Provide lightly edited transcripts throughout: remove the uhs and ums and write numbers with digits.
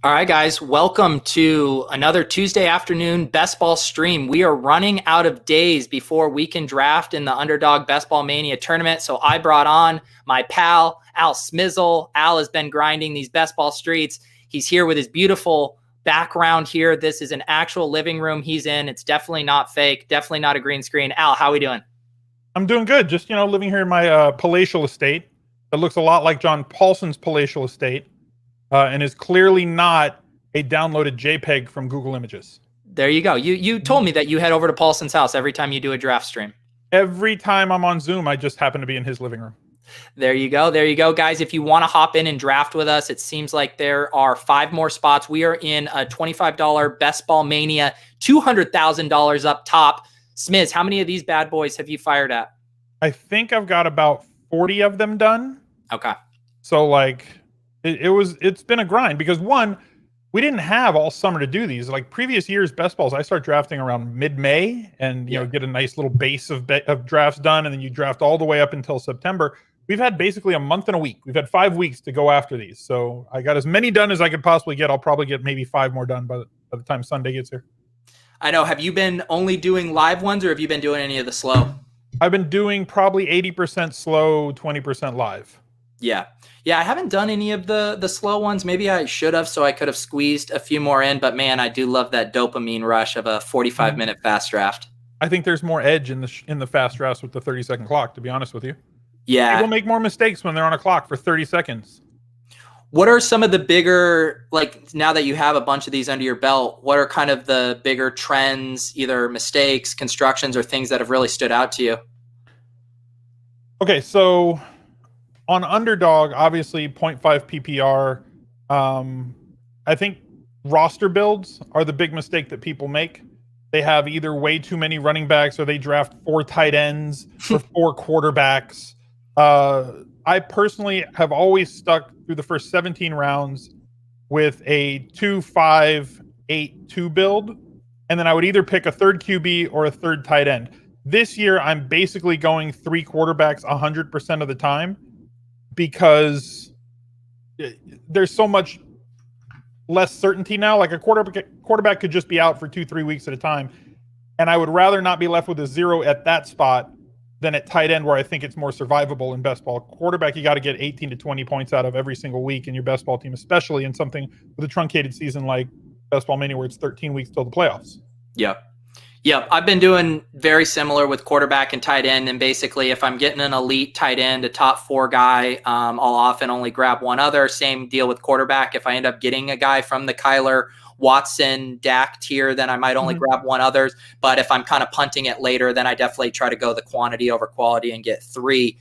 All right, guys, welcome to another Tuesday afternoon best ball stream. We are running out of days before we can draft in the Underdog Best Ball Mania tournament. So I brought on my pal, Al Smizzle. Al has been grinding these best ball streets. He's here with his beautiful background here. This is an actual living room he's in. It's definitely not fake, definitely not a green screen. Al, how are we doing? I'm doing good. Just, living here in my palatial estate. That looks a lot like John Paulson's palatial estate. And is clearly not a downloaded JPEG from Google Images. There you go. You told me that you head over to Paulson's house every time you do a draft stream. Every time I'm on Zoom, I just happen to be in his living room. There you go. There you go, guys. If you want to hop in and draft with us, it seems like there are 5 more spots. We are in a $25 Best Ball Mania, $200,000 up top. Smiz, how many of these bad boys have you fired at? I think I've got about 40 of them done. Okay. So it's been a grind because one, we didn't have all summer to do these. Like previous years, best balls, I start drafting around mid-May and get a nice little base of drafts done, and then you draft all the way up until September. We've had basically a month and a week. We've had 5 weeks to go after these. So I got as many done as I could possibly get. I'll probably get maybe 5 more done by the time Sunday gets here. I know. Have you been only doing live ones, or have you been doing any of the slow? I've been doing probably 80% slow, 20% live. Yeah. I haven't done any of the slow ones. Maybe I should have, so I could have squeezed a few more in. But man, I do love that dopamine rush of a 45-minute fast draft. I think there's more edge in the fast drafts with the 30-second clock, to be honest with you. Yeah. People make more mistakes when they're on a clock for 30 seconds. What are some of the bigger, now that you have a bunch of these under your belt, what are kind of the bigger trends, either mistakes, constructions, or things that have really stood out to you? Okay, so on Underdog, obviously 0.5 PPR. I think roster builds are the big mistake that people make. They have either way too many running backs or they draft 4 tight ends or 4 quarterbacks. I personally have always stuck through the first 17 rounds with a 2-5-8-2 build, and then I would either pick a third QB or a third tight end. This year, I'm basically going 3 quarterbacks 100% of the time because there's so much less certainty now. Like a quarterback could just be out for 2-3 weeks at a time, and I would rather not be left with a 0 at that spot than at tight end, where I think it's more survivable in best ball. Quarterback, you got to get 18 to 20 points out of every single week in your best ball team, especially in something with a truncated season like Best Ball Mania, where it's 13 weeks till the playoffs. Yep. I've been doing very similar with quarterback and tight end. And basically, if I'm getting an elite tight end, a top 4 guy, I'll often only grab one other. Same deal with quarterback. If I end up getting a guy from the Kyler Watson, Dak tier, then I might only grab one others. But if I'm kind of punting it later, then I definitely try to go the quantity over quality and get 3.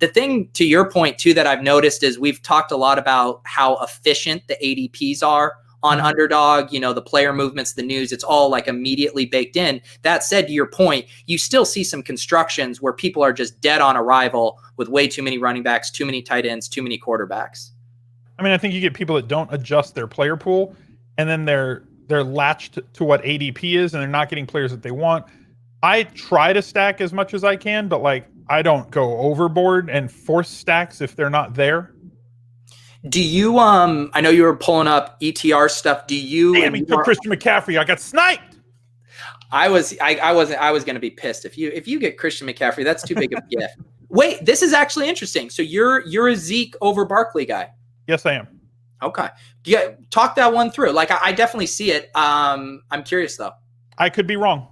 The thing, to your point, too, that I've noticed is we've talked a lot about how efficient the ADPs are on Underdog, the player movements, the news, it's all immediately baked in. That said, to your point, you still see some constructions where people are just dead on arrival with way too many running backs, too many tight ends, too many quarterbacks. I mean, I think you get people that don't adjust their player pool, and then they're latched to what ADP is, and they're not getting players that they want. I try to stack as much as I can, but I don't go overboard and force stacks if they're not there. Do you I know you were pulling up ETR stuff. Do you Damn, he took Christian McCaffrey. I got sniped. I was gonna be pissed. If you get Christian McCaffrey, that's too big of a gift. Wait, this is actually interesting. So you're a Zeke over Barkley guy. Yes, I am. Okay. Yeah, talk that one through. I definitely see it. I'm curious though. I could be wrong.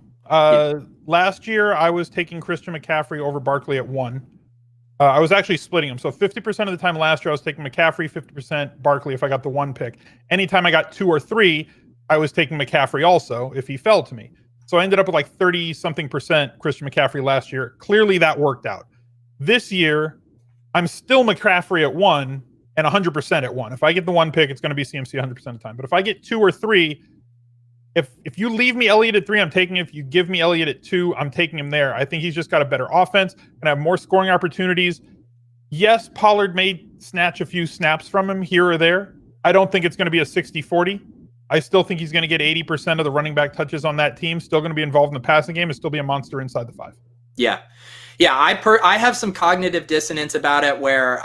Last year I was taking Christian McCaffrey over Barkley at 1. I was actually splitting them. So 50% of the time last year, I was taking McCaffrey, 50% Barkley if I got the 1 pick. Anytime I got 2 or 3, I was taking McCaffrey also if he fell to me. So I ended up with 30-something% Christian McCaffrey last year. Clearly that worked out. This year, I'm still McCaffrey at 1 and 100% at 1. If I get the 1 pick, it's going to be CMC 100% of the time. But if I get 2 or 3, if you leave me Elliott at 3, I'm taking him. If you give me Elliott at 2, I'm taking him there. I think he's just got a better offense and have more scoring opportunities. Yes, Pollard may snatch a few snaps from him here or there. I don't think it's going to be a 60-40. I still think he's going to get 80% of the running back touches on that team. Still going to be involved in the passing game and still be a monster inside the 5. Yeah. I have some cognitive dissonance about it where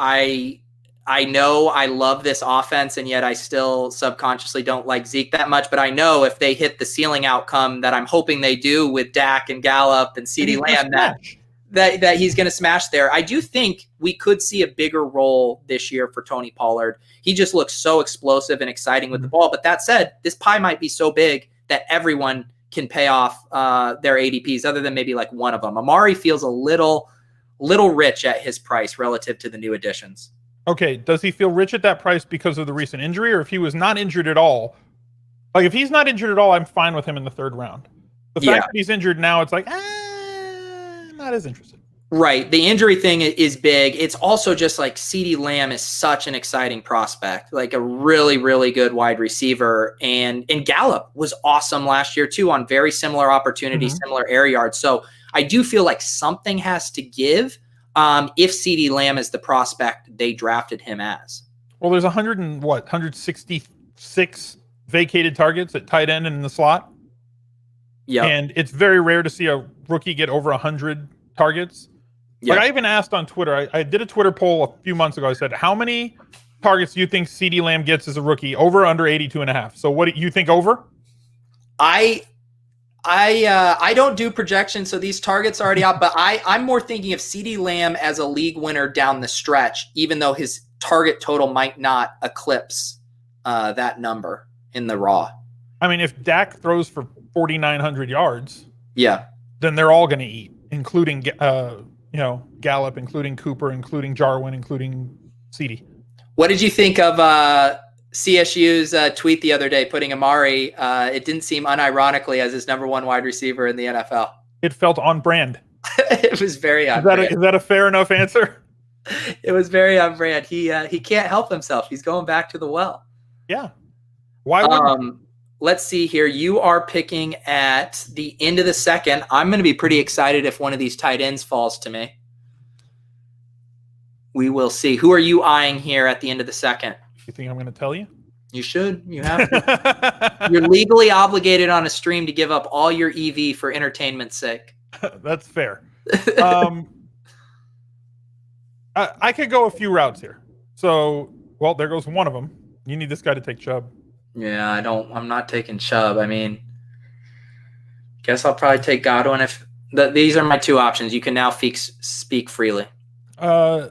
I know I love this offense, and yet I still subconsciously don't like Zeke that much. But I know if they hit the ceiling outcome that I'm hoping they do with Dak and Gallup and CeeDee Lamb, that he's going to smash there. I do think we could see a bigger role this year for Tony Pollard. He just looks so explosive and exciting with the ball. But that said, this pie might be so big that everyone can pay off their ADPs, other than maybe like one of them. Amari feels a little rich at his price relative to the new additions. Okay, does he feel rich at that price because of the recent injury, or if he was not injured at all? Like, if he's not injured at all, I'm fine with him in the third round. The fact that he's injured now, it's like, not as interested. Right. The injury thing is big. It's also just like CeeDee Lamb is such an exciting prospect, like a really, really good wide receiver. And Gallup was awesome last year too, on very similar opportunities, similar air yards. So I do feel like something has to give if CeeDee Lamb is the prospect they drafted him as. Well, there's 166 vacated targets at tight end and in the slot. Yeah. And it's very rare to see a rookie get over 100 targets. Yep. Like, I even asked on Twitter, I did a Twitter poll a few months ago. I said, how many targets do you think CeeDee Lamb gets as a rookie? Over, under 82.5. So what do you think, over? I don't do projections, so these targets are already out, but I'm more thinking of CeeDee Lamb as a league winner down the stretch, even though his target total might not eclipse that number in the raw. I mean, if Dak throws for 4,900 yards, then they're all going to eat, including Gallup, including Cooper, including Jarwin, including CeeDee. What did you think of CSU's tweet the other day, putting Amari, it didn't seem unironically, as his number one wide receiver in the NFL? It felt on brand. It was very on brand. Is that a fair enough answer? It was very on brand. He can't help himself. He's going back to the well. Yeah. Why wouldn't Let's see here. You are picking at the end of the second. I'm going to be pretty excited if one of these tight ends falls to me. We will see. Who are you eyeing here at the end of the second? You think I'm going to tell you? You should. You have to. You're legally obligated on a stream to give up all your EV for entertainment's sake. That's fair. I could go a few routes here. So, well, there goes one of them. You need this guy to take Chubb. Yeah, I'm not taking Chubb. I mean, guess I'll probably take Godwin if these are my two options. You can now speak freely. I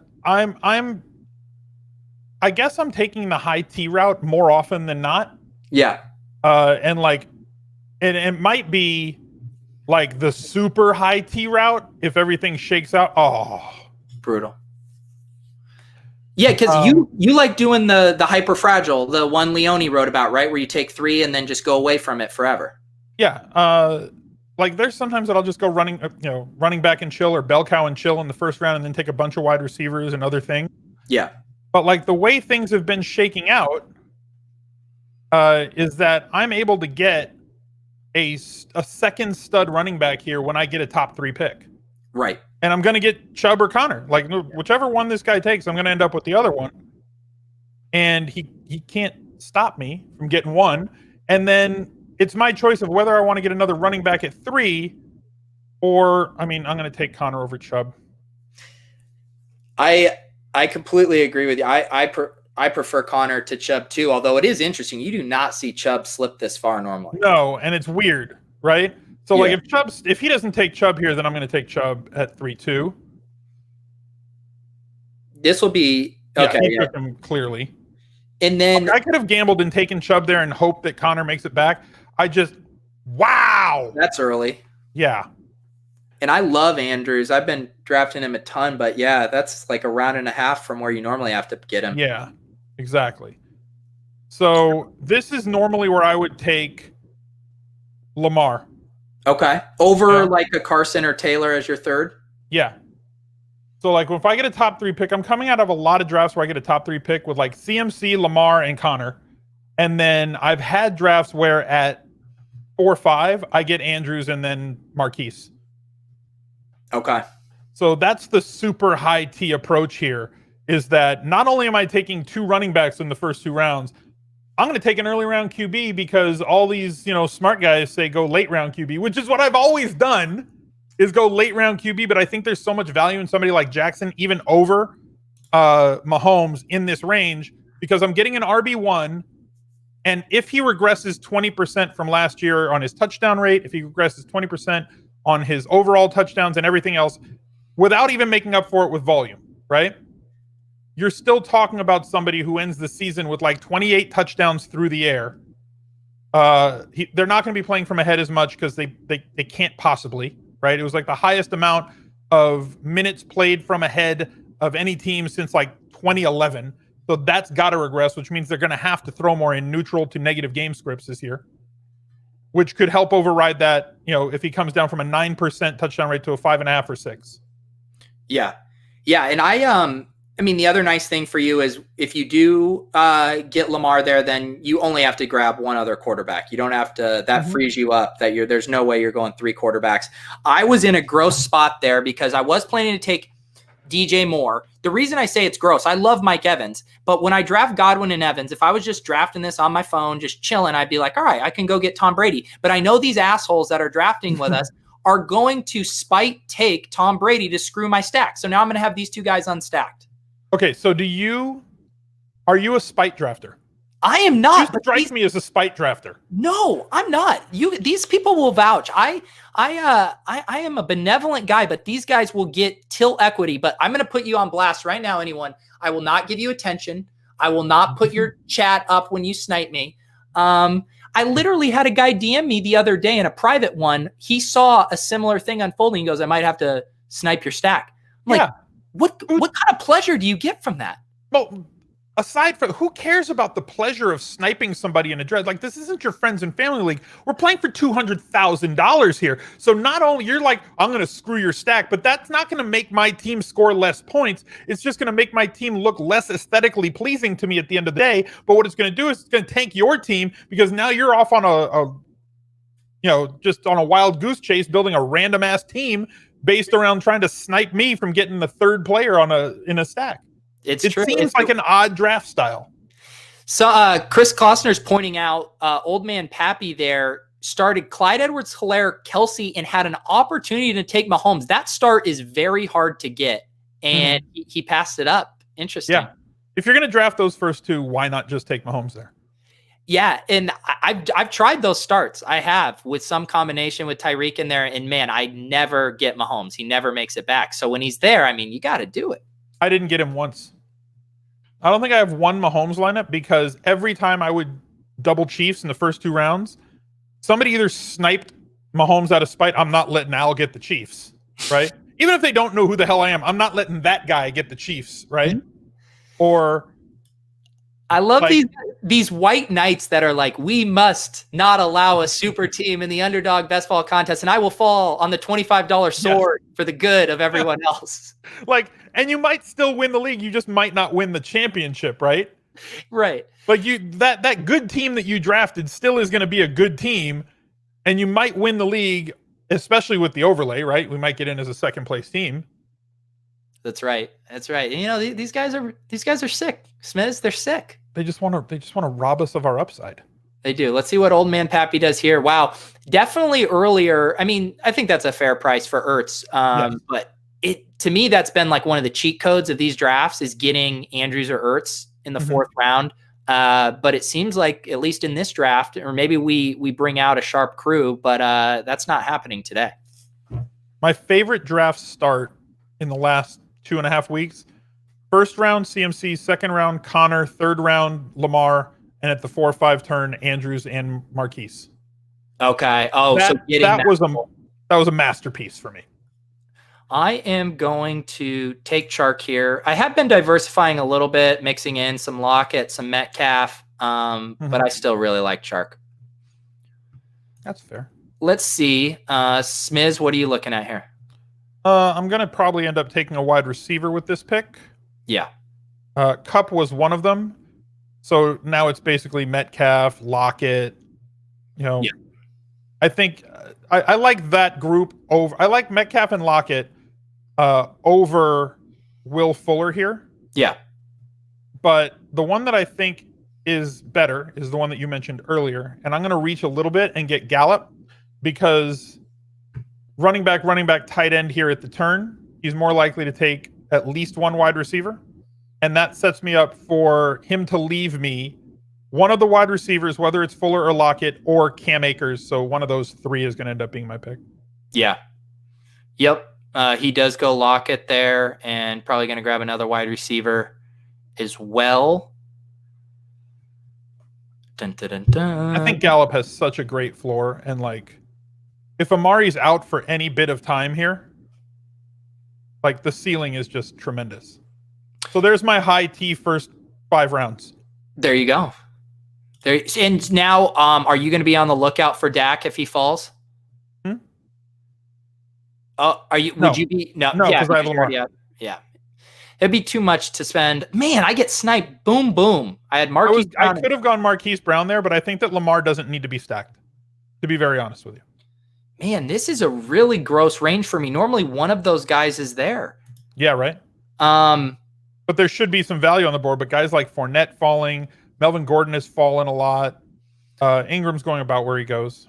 guess I'm taking the high T route more often than not. Yeah. And it might be like the super high T route if everything shakes out. Oh, brutal. Yeah, because you like doing the hyper fragile, the one Leone wrote about, right? Where you take 3 and then just go away from it forever. Yeah. Like, there's sometimes that I'll just go running back and chill, or bell cow and chill in the first round, and then take a bunch of wide receivers and other things. Yeah. But like, the way things have been shaking out is that I'm able to get a second stud running back here when I get a top 3 pick. Right. And I'm going to get Chubb or Connor. Like, whichever one this guy takes, I'm going to end up with the other one. And he can't stop me from getting one. And then it's my choice of whether I want to get another running back at 3, or, I mean, I'm going to take Connor over Chubb. I completely agree with you. I prefer Connor to Chubb too, although it is interesting. You do not see Chubb slip this far normally. No, and it's weird, right? So, like, if he doesn't take Chubb here, then I'm going to take Chubb at 3-2. This will be okay. He took him clearly. And then I could have gambled and taken Chubb there and hoped that Connor makes it back. Wow. That's early. Yeah. And I love Andrews. I've been drafting him a ton, but yeah, that's like a round and a half from where you normally have to get him. Yeah, exactly. So this is normally where I would take Lamar. Okay. Over like a Carson or Taylor as your third? Yeah. So, like, if I get a top 3 pick, I'm coming out of a lot of drafts where I get a top 3 pick with, like, CMC, Lamar, and Connor. And then I've had drafts where at 4-5, I get Andrews and then Marquise. Okay. So that's the super high T approach here, is that not only am I taking 2 running backs in the first 2 rounds, I'm going to take an early round QB because all these, smart guys say go late round QB, which is what I've always done, is go late round QB. But I think there's so much value in somebody like Jackson, even over Mahomes in this range because I'm getting an RB1. And if he regresses 20% from last year on his touchdown rate, if he regresses 20% on his overall touchdowns and everything else, without even making up for it with volume, right? You're still talking about somebody who ends the season with like 28 touchdowns through the air. They're not going to be playing from ahead as much because they can't possibly, right? It was like the highest amount of minutes played from ahead of any team since like 2011. So that's got to regress, which means they're going to have to throw more in neutral to negative game scripts this year, which could help override that, if he comes down from a 9% touchdown rate to a 5.5 or 6. Yeah. Yeah. And I mean, the other nice thing for you is if you do get Lamar there, then you only have to grab one other quarterback. You don't have to, that frees you up that there's no way you're going 3 quarterbacks. I was in a gross spot there because I was planning to take DJ Moore. The reason I say it's gross, I love Mike Evans, but when I draft Godwin and Evans, if I was just drafting this on my phone, just chilling, I'd be like, all right, I can go get Tom Brady. But I know these assholes that are drafting with us are going to spite take Tom Brady to screw my stack. So now I'm going to have these 2 guys unstacked. Okay, so are you a spite drafter? I am not. You strike me as a spite drafter. No, I'm not. These people will vouch. I am a benevolent guy, but these guys will get tilt equity. But I'm going to put you on blast right now, anyone. I will not give you attention. I will not put your chat up when you snipe me. I literally had a guy DM me the other day in a private one. He saw a similar thing unfolding. He goes, I might have to snipe your stack. I'm like, what kind of pleasure do you get from that? Well, aside from, who cares about the pleasure of sniping somebody in a draft? Like, this isn't your friends and family league. We're playing for $200,000 here. So not only you're like, I'm going to screw your stack, but that's not going to make my team score less points. It's just going to make my team look less aesthetically pleasing to me at the end of the day. But what it's going to do is it's going to tank your team because now you're off on just on a wild goose chase, building a random ass team based around trying to snipe me from getting the 3rd player in a stack. It true. Seems like an odd draft style. So Chris Costner's pointing out old man Pappy there started Clyde Edwards-Helaire, Kelsey, and had an opportunity to take Mahomes. That start is very hard to get, and he passed it up. Interesting. Yeah. If you're going to draft those first 2, why not just take Mahomes there? Yeah, and I've tried those starts. I have with some combination with Tyreek in there, and man, I never get Mahomes. He never makes it back. So when he's there, I mean, you got to do it. I didn't get him once. I don't think I have one Mahomes lineup because every time I would double Chiefs in the first 2 rounds, somebody either sniped Mahomes out of spite. I'm not letting Al get the Chiefs, right? Even if they don't know who the hell I am, I'm not letting that guy get the Chiefs, right? Or I love these white knights that are like, we must not allow a super team in the underdog best ball contest, and I will fall on the $25 sword for the good of everyone else. Like, and you might still win the league, you just might not win the championship, right? Right. Like that good team that you drafted still is going to be a good team, and you might win the league, especially with the overlay, right? We might get in as a 2nd place team. That's right. That's right. And, these guys are sick. Smiz, they're sick. They just want to rob us of our upside. They do. Let's see what old man Pappy does here. Wow. Definitely earlier. I mean, I think that's a fair price for Ertz. Yes. But to me, that's been like one of the cheat codes of these drafts is getting Andrews or Ertz in the 4th round. But it seems like, at least in this draft, or maybe we bring out a sharp crew, but that's not happening today. My favorite draft start in the last 2.5 weeks: 1st round CMC, 2nd round Connor, 3rd round Lamar, and at the 4 or 5 turn Andrews and Marquise. Okay. Oh, that was a masterpiece for me. I am going to take Chark here. I have been diversifying a little bit, mixing in some Lockett, some Metcalf, but I still really like Chark. That's fair. Let's see. Smiz, what are you looking at here? I'm going to probably end up taking a wide receiver with this pick. Yeah. Cup was one of them. So now it's basically Metcalf, Lockett. Yeah. I think I like that group over. I like Metcalf and Lockett over Will Fuller here. Yeah. But the one that I think is better is the one that you mentioned earlier. And I'm going to reach a little bit and get Gallup because running back, tight end here at the turn, he's more likely to take at least one wide receiver. and that sets me up for him to leave me one of the wide receivers, whether it's Fuller or Lockett or Cam Akers. So one of those three is going to end up being my pick. Yeah. Yep. He does go Lockett there, and probably going to grab another wide receiver as well. Dun, dun, dun, dun. I think Gallup has such a great floor, and like, if Amari's out for any bit of time here, like the ceiling is just tremendous. So there's my high T first 5 rounds. There you go. There, and now, are you going to be on the lookout for Dak if he falls? Are you? No. Would you be? No, yeah, because I have Lamar. Yeah, it'd be too much to spend. Man, I get sniped. Boom, boom. I had Marquise. I could have gone Marquise Brown there, but I think that Lamar doesn't need to be stacked. To be very honest with you. Man, this is a really gross range for me. Normally, one of those guys is there. Yeah, right. But there should be some value on the board. But guys like Fournette falling, Melvin Gordon has fallen a lot. Ingram's going about where he goes.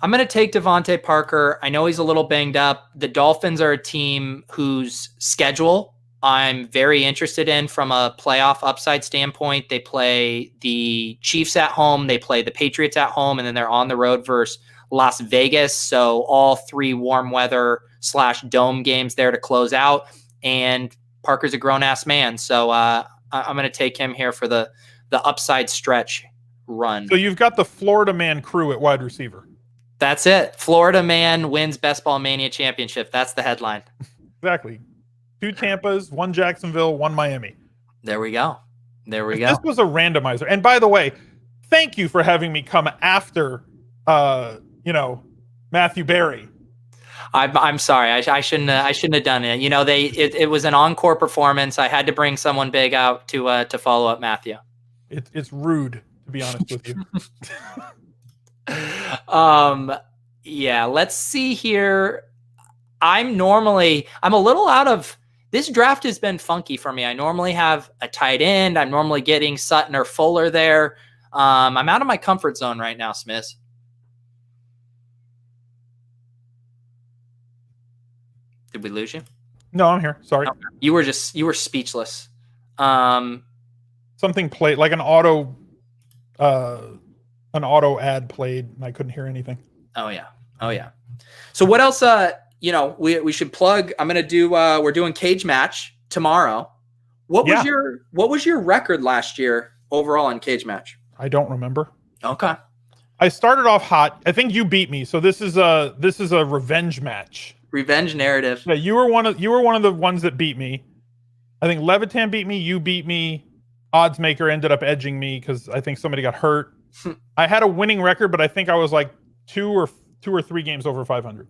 I'm going to take Devontae Parker. I know he's a little banged up. The Dolphins are a team whose schedule I'm very interested in from a playoff upside standpoint. They play the Chiefs at home, they play the Patriots at home, and then they're on the road versus Las Vegas. So all 3 warm weather / dome games there to close out. And Parker's a grown-ass man. So I'm going to take him here for the upside stretch run. So you've got the Florida man crew at wide receiver. That's it. Florida man wins Best Ball Mania championship. That's the headline. Exactly. 2 Tampas, 1 Jacksonville, 1 Miami. There we go. There we go. This was a randomizer. And by the way, thank you for having me come after, Matthew Berry. I'm sorry. I shouldn't have done it. It was an encore performance. I had to bring someone big out to follow up Matthew. It's rude, to be honest with you. Yeah, let's see here. I'm a little out of this draft. Has been funky for me. I normally have a tight end. I'm normally getting Sutton or Fuller there. I'm out of my comfort zone right now, Smith. Did we lose you? No, I'm here. Sorry. Okay. You were speechless. Something played like an auto ad played and I couldn't hear anything. Oh yeah. So what else we should plug? I'm going to do we're doing cage match tomorrow. What was your record last year overall in cage match? I don't remember. Okay. I started off hot. I think you beat me. So this is a revenge match. Revenge narrative. Yeah, you were one of the ones that beat me. I think Levitan beat me, you beat me. Oddsmaker ended up edging me because I think somebody got hurt. I had a winning record, but I think I was like 2 or 3 games over 500.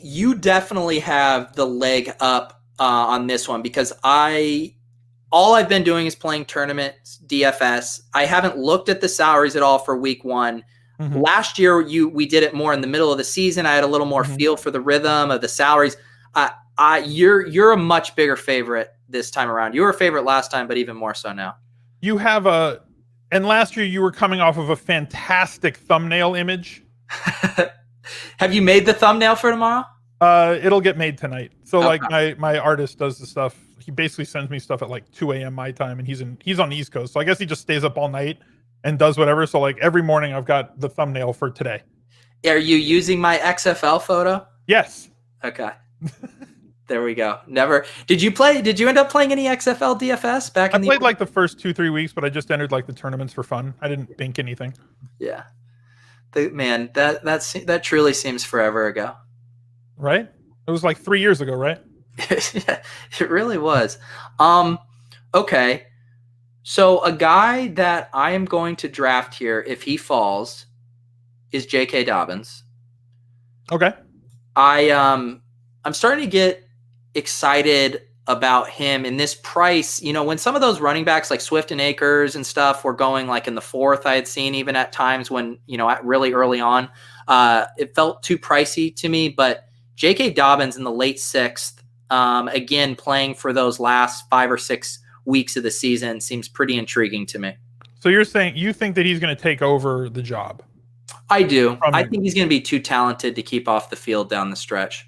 You definitely have the leg up on this one because all I've been doing is playing tournaments, DFS. I haven't looked at the salaries at all for week 1. Mm-hmm. Last year, we did it more in the middle of the season. I had a little more feel for the rhythm of the salaries. You're a much bigger favorite this time around. You were a favorite last time, but even more so now. You have and last year you were coming off of a fantastic thumbnail image. Have you made the thumbnail for tomorrow? It'll get made tonight. So okay. Like my artist does the stuff. He basically sends me stuff at like 2 a.m. my time, and he's on the East Coast. So I guess he just stays up all night and does whatever. So like every morning I've got the thumbnail for today. Are you using my XFL photo? Yes. Okay. There we go. Never. Did you end up playing any XFL DFS back in the... I played like the first 2-3 weeks, but I just entered like the tournaments for fun. I didn't think anything. Yeah. Man, that truly seems forever ago. Right? It was like 3 years ago, right? Yeah, it really was. Okay. So a guy that I am going to draft here, if he falls, is J.K. Dobbins. Okay. I'm starting to get excited about him in this price. When some of those running backs like Swift and Akers and stuff were going like in the 4th, I had seen even at times when, at really early on, it felt too pricey to me. But J.K. Dobbins in the late 6th, again, playing for those last 5 or 6 weeks of the season seems pretty intriguing to me. So you're saying you think that he's going to take over the job? I do. I think he's going to be too talented to keep off the field down the stretch.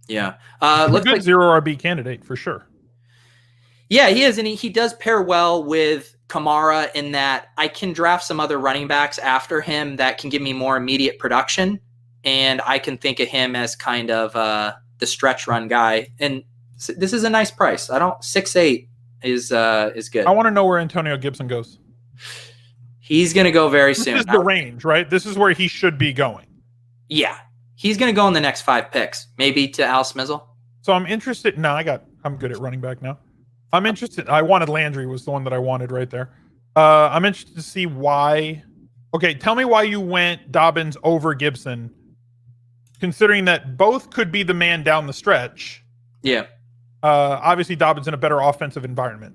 Yeah. He's a good 0 RB candidate for sure. Yeah, he is, and he does pair well with Kamara in that I can draft some other running backs after him that can give me more immediate production, and I can think of him as kind of the stretch run guy. And this is a nice price. I don't 6'8" is good. I want to know where Antonio Gibson goes. He's going to go very soon. This is the range, right? This is where he should be going. Yeah, he's going to go in the next 5 picks, maybe to Al Smizzle. So I'm interested. No, I'm good at running back now. I'm interested. I wanted Landry was the one that I wanted right there. I'm interested to see why. Okay, tell me why you went Dobbins over Gibson, considering that both could be the man down the stretch. Yeah. Obviously, Dobbins in a better offensive environment,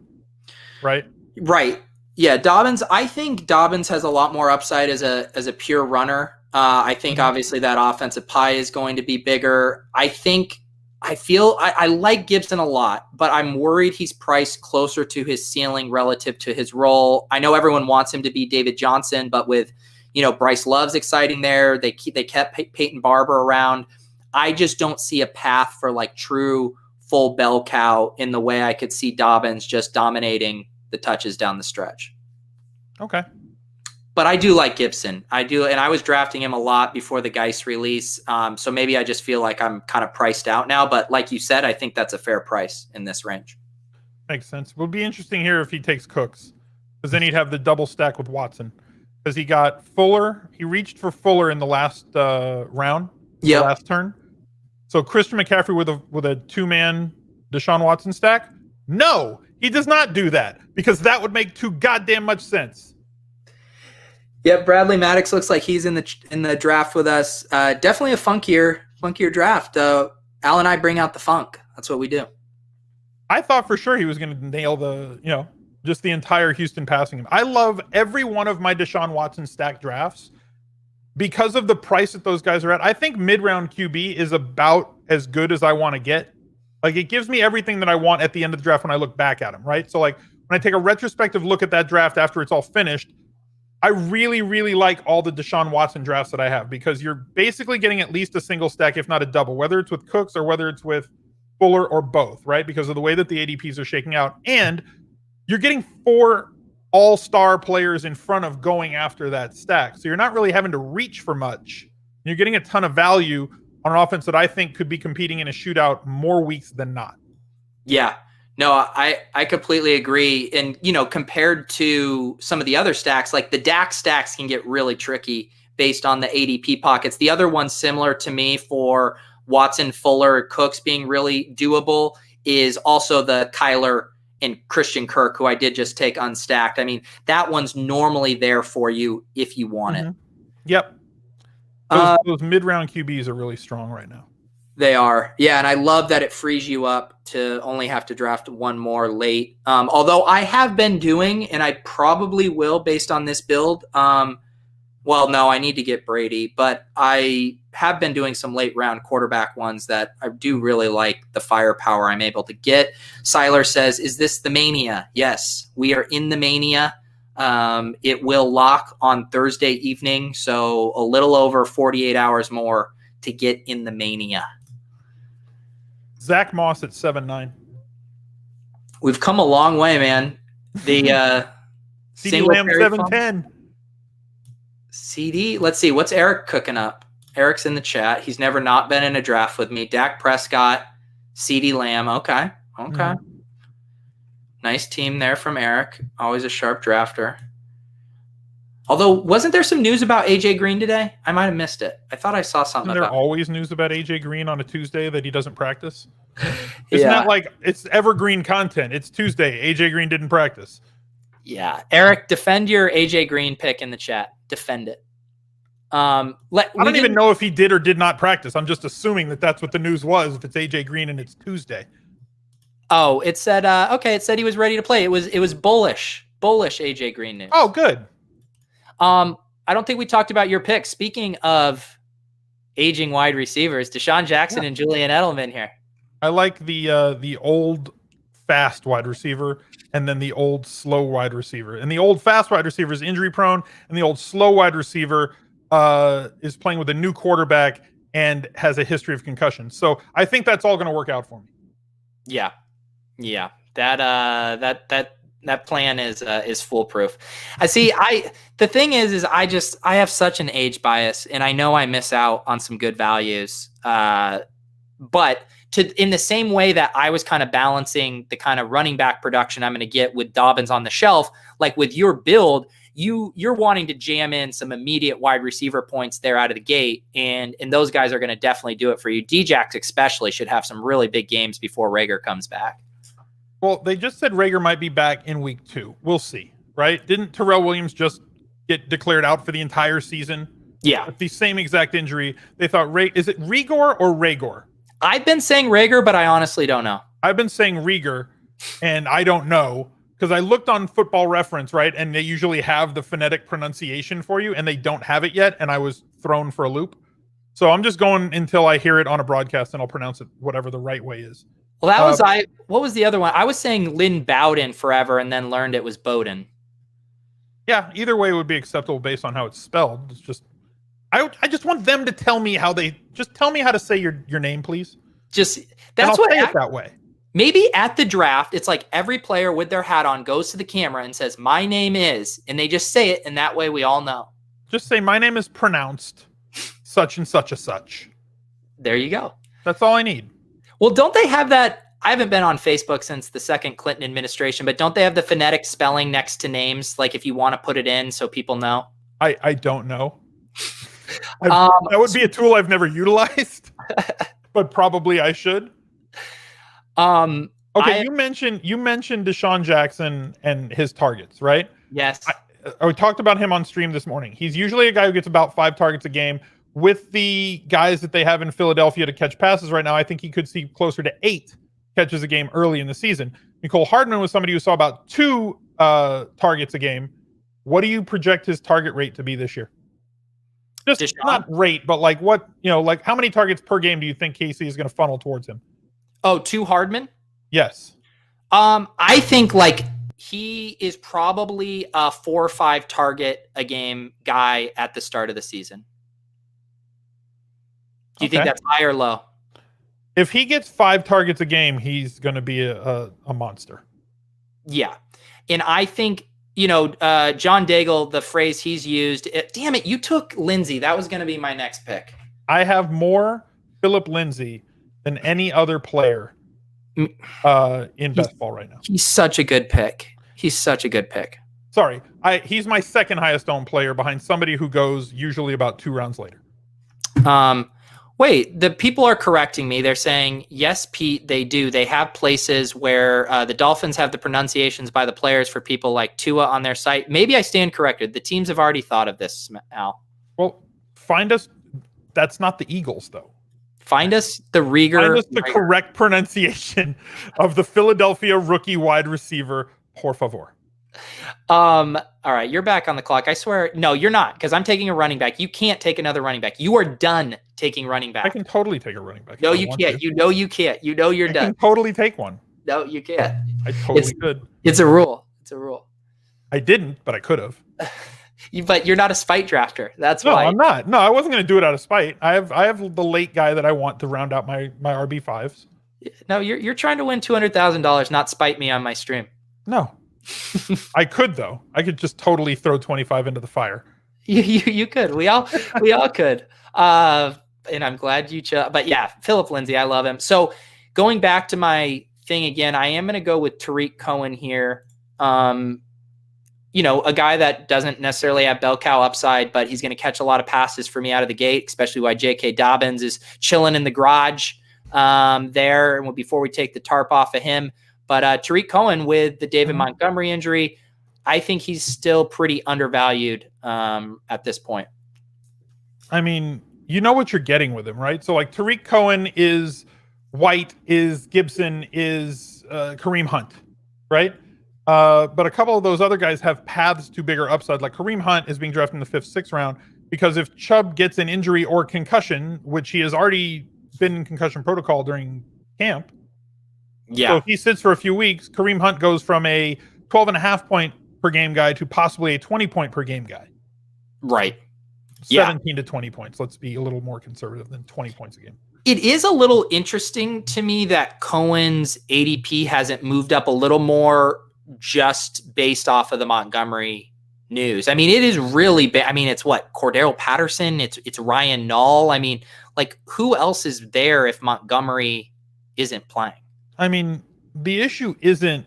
right? Right. Yeah, Dobbins. I think Dobbins has a lot more upside as a pure runner. I think obviously that offensive pie is going to be bigger. I like Gibson a lot, but I'm worried he's priced closer to his ceiling relative to his role. I know everyone wants him to be David Johnson, but with, Bryce Love's exciting there. They kept Peyton Barber around. I just don't see a path for like true full bell cow in the way I could see Dobbins just dominating the touches down the stretch. Okay. But I do like Gibson. I do, and I was drafting him a lot before the Geist release. So maybe I just feel like I'm kind of priced out now. But like you said, I think that's a fair price in this range. Makes sense. It would be interesting here if he takes Cooks, because then he'd have the double stack with Watson. Because he got Fuller. He reached for Fuller in the last round, the last turn. So Christian McCaffrey with a 2-man Deshaun Watson stack? No, he does not do that, because that would make too goddamn much sense. Yeah, Bradley Maddox looks like he's in the draft with us. Definitely a funkier draft. Al and I bring out the funk. That's what we do. I thought for sure he was going to nail just the entire Houston passing game. I love every one of my Deshaun Watson stack drafts because of the price that those guys are at. I think mid-round QB is about as good as I want to get. Like, it gives me everything that I want at the end of the draft when I look back at him, right? So, like, when I take a retrospective look at that draft after it's all finished, I really, really like all the Deshaun Watson drafts that I have, because you're basically getting at least a single stack, if not a double, whether it's with Cooks or whether it's with Fuller or both, right? Because of the way that the ADPs are shaking out. And you're getting 4 all-star players in front of going after that stack. So you're not really having to reach for much. You're getting a ton of value on an offense that I think could be competing in a shootout more weeks than not. Yeah. No, I completely agree. And, compared to some of the other stacks, like the Dak stacks can get really tricky based on the ADP pockets. The other one similar to me for Watson, Fuller, Cooks being really doable is also the Kyler and Christian Kirk, who I did just take unstacked. I mean, that one's normally there for you if you want it. Yep. Those mid-round QBs are really strong right now. They are. Yeah, and I love that it frees you up to only have to draft one more late. Although I have been doing, and I probably will based on this build. Well, no, I need to get Brady, but I have been doing some late round quarterback ones that I do really like the firepower I'm able to get. Seiler says, is this the mania? Yes, we are in the mania. It will lock on Thursday evening, so a little over 48 hours more to get in the mania. Zach Moss at 7'9". We've come a long way, man. The CD Lamb 7'10". CD, let's see, what's Eric cooking up? Eric's in the chat. He's never not been in a draft with me. Dak Prescott, CD Lamb. Okay. Nice team there from Eric. Always a sharp drafter. Although, wasn't there some news about AJ Green today? I might have missed it. I thought I saw something Isn't there always news about AJ Green on a Tuesday that he doesn't practice? Isn't that like, it's evergreen content? It's Tuesday. AJ Green didn't practice. Yeah. Eric, defend your AJ Green pick in the chat. Defend it. I don't even know if he did or did not practice. I'm just assuming that that's what the news was, if it's AJ Green and it's Tuesday. Oh, it said, it said he was ready to play. It was bullish AJ Green news. Oh, good. I don't think we talked about your pick. Speaking of aging wide receivers, Deshaun Jackson and Julian Edelman here. I like the old fast wide receiver and then the old slow wide receiver. And the old fast wide receiver is injury prone, and the old slow wide receiver is playing with a new quarterback and has a history of concussions. So I think that's all going to work out for me. Yeah. That plan is foolproof. The thing is I have such an age bias, and I know I miss out on some good values. But in the same way that I was kind of balancing the kind of running back production I'm going to get with Dobbins on the shelf, like with your build, you're wanting to jam in some immediate wide receiver points there out of the gate, and those guys are going to definitely do it for you. Djax especially should have some really big games before Rager comes back. Well, they just said Rager might be back in week 2. We'll see, right? Didn't Terrell Williams just get declared out for the entire season? Yeah. With the same exact injury. They thought, is it Rigor or Ragor? I've been saying Rager, but I honestly don't know. I've been saying Rieger, and I don't know, because I looked on Football Reference, right, and they usually have the phonetic pronunciation for you, and they don't have it yet, and I was thrown for a loop. So I'm just going until I hear it on a broadcast, and I'll pronounce it whatever the right way is. Well, that was what was the other one? I was saying Lynn Bowden forever, and then learned it was Bowden. Yeah, either way would be acceptable based on how it's spelled. It's just I just want them to tell me how to say your name, please. That's what say it that way. Maybe at the draft, it's like every player with their hat on goes to the camera and says, "My name is," and they just say it, and that way we all know. Just say, "My name is pronounced such and such a such." There you go. That's all I need. Well, don't they have that? I haven't been on Facebook since the second Clinton administration, but don't they have the phonetic spelling next to names? Like if you want to put it in so people know? I don't know. That would be a tool I've never utilized, but probably I should. Okay, you mentioned Deshaun Jackson and his targets, right? Yes. I talked about him on stream this morning. He's usually a guy who gets about 5 targets a game. With the guys that they have in Philadelphia to catch passes right now, I think he could see closer to 8 catches a game early in the season. Nicole Hardman was somebody who saw about 2 targets a game. What do you project his target rate to be this year? Just Deshaun? Not rate, but like what, like how many targets per game do you think Casey is going to funnel towards him? Oh, to Hardman? Yes. I think like he is probably a 4 or 5 target a game guy at the start of the season. Do you think that's high or low? If he gets 5 targets a game, he's going to be a monster. Yeah. And I think, John Daigle, the phrase he's used, damn it, you took Lindsey. That was going to be my next pick. I have more Philip Lindsay than any other player in best ball right now. He's such a good pick. Sorry. He's my second highest owned player behind somebody who goes usually about 2 rounds later. Wait, the people are correcting me. They're saying, yes, Pete, they do. They have places where the Dolphins have the pronunciations by the players for people like Tua on their site. Maybe I stand corrected. The teams have already thought of this, Al. Well, find us. That's not the Eagles, though. Find us the Rieger. Find us the correct pronunciation of the Philadelphia rookie wide receiver, por favor. All right, you're back on the clock. I swear. No, you're not, because I'm taking a running back. You can't take another running back. You are done taking running back. I can totally take a running back. No, you can't. You know you can't. You know you're done. I can totally take one. No, you can't. I totally could. It's a rule. I didn't, but I could have. But you're not a spite drafter. That's why. No, I'm not. No, I wasn't going to do it out of spite. I have the late guy that I want to round out my RB5s. No, you're trying to win $200,000, not spite me on my stream. No. I could though. I could just totally throw 25 into the fire. You could. We all could. And I'm glad you chose. But yeah, Philip Lindsay, I love him. So going back to my thing again, I am going to go with Tariq Cohen here. A guy that doesn't necessarily have bell cow upside, but he's going to catch a lot of passes for me out of the gate, especially while J.K. Dobbins is chilling in the garage there. And before we take the tarp off of him. But Tariq Cohen with the David Montgomery injury, I think he's still pretty undervalued at this point. I mean, you know what you're getting with him, right? So like Tariq Cohen is White, is Gibson, is Kareem Hunt, right? But a couple of those other guys have paths to bigger upside. Like Kareem Hunt is being drafted in the 5th, 6th round because if Chubb gets an injury or concussion, which he has already been in concussion protocol during camp, so if he sits for a few weeks, Kareem Hunt goes from a 12.5 point per game guy to possibly a 20 point per game guy. Right. 17 to 20 points. Let's be a little more conservative than 20 points a game. It is a little interesting to me that Cohen's ADP hasn't moved up a little more just based off of the Montgomery news. I mean, it is really I mean, it's what, Cordero Patterson, it's Ryan Nall. I mean, like, who else is there if Montgomery isn't playing? I mean, the issue isn't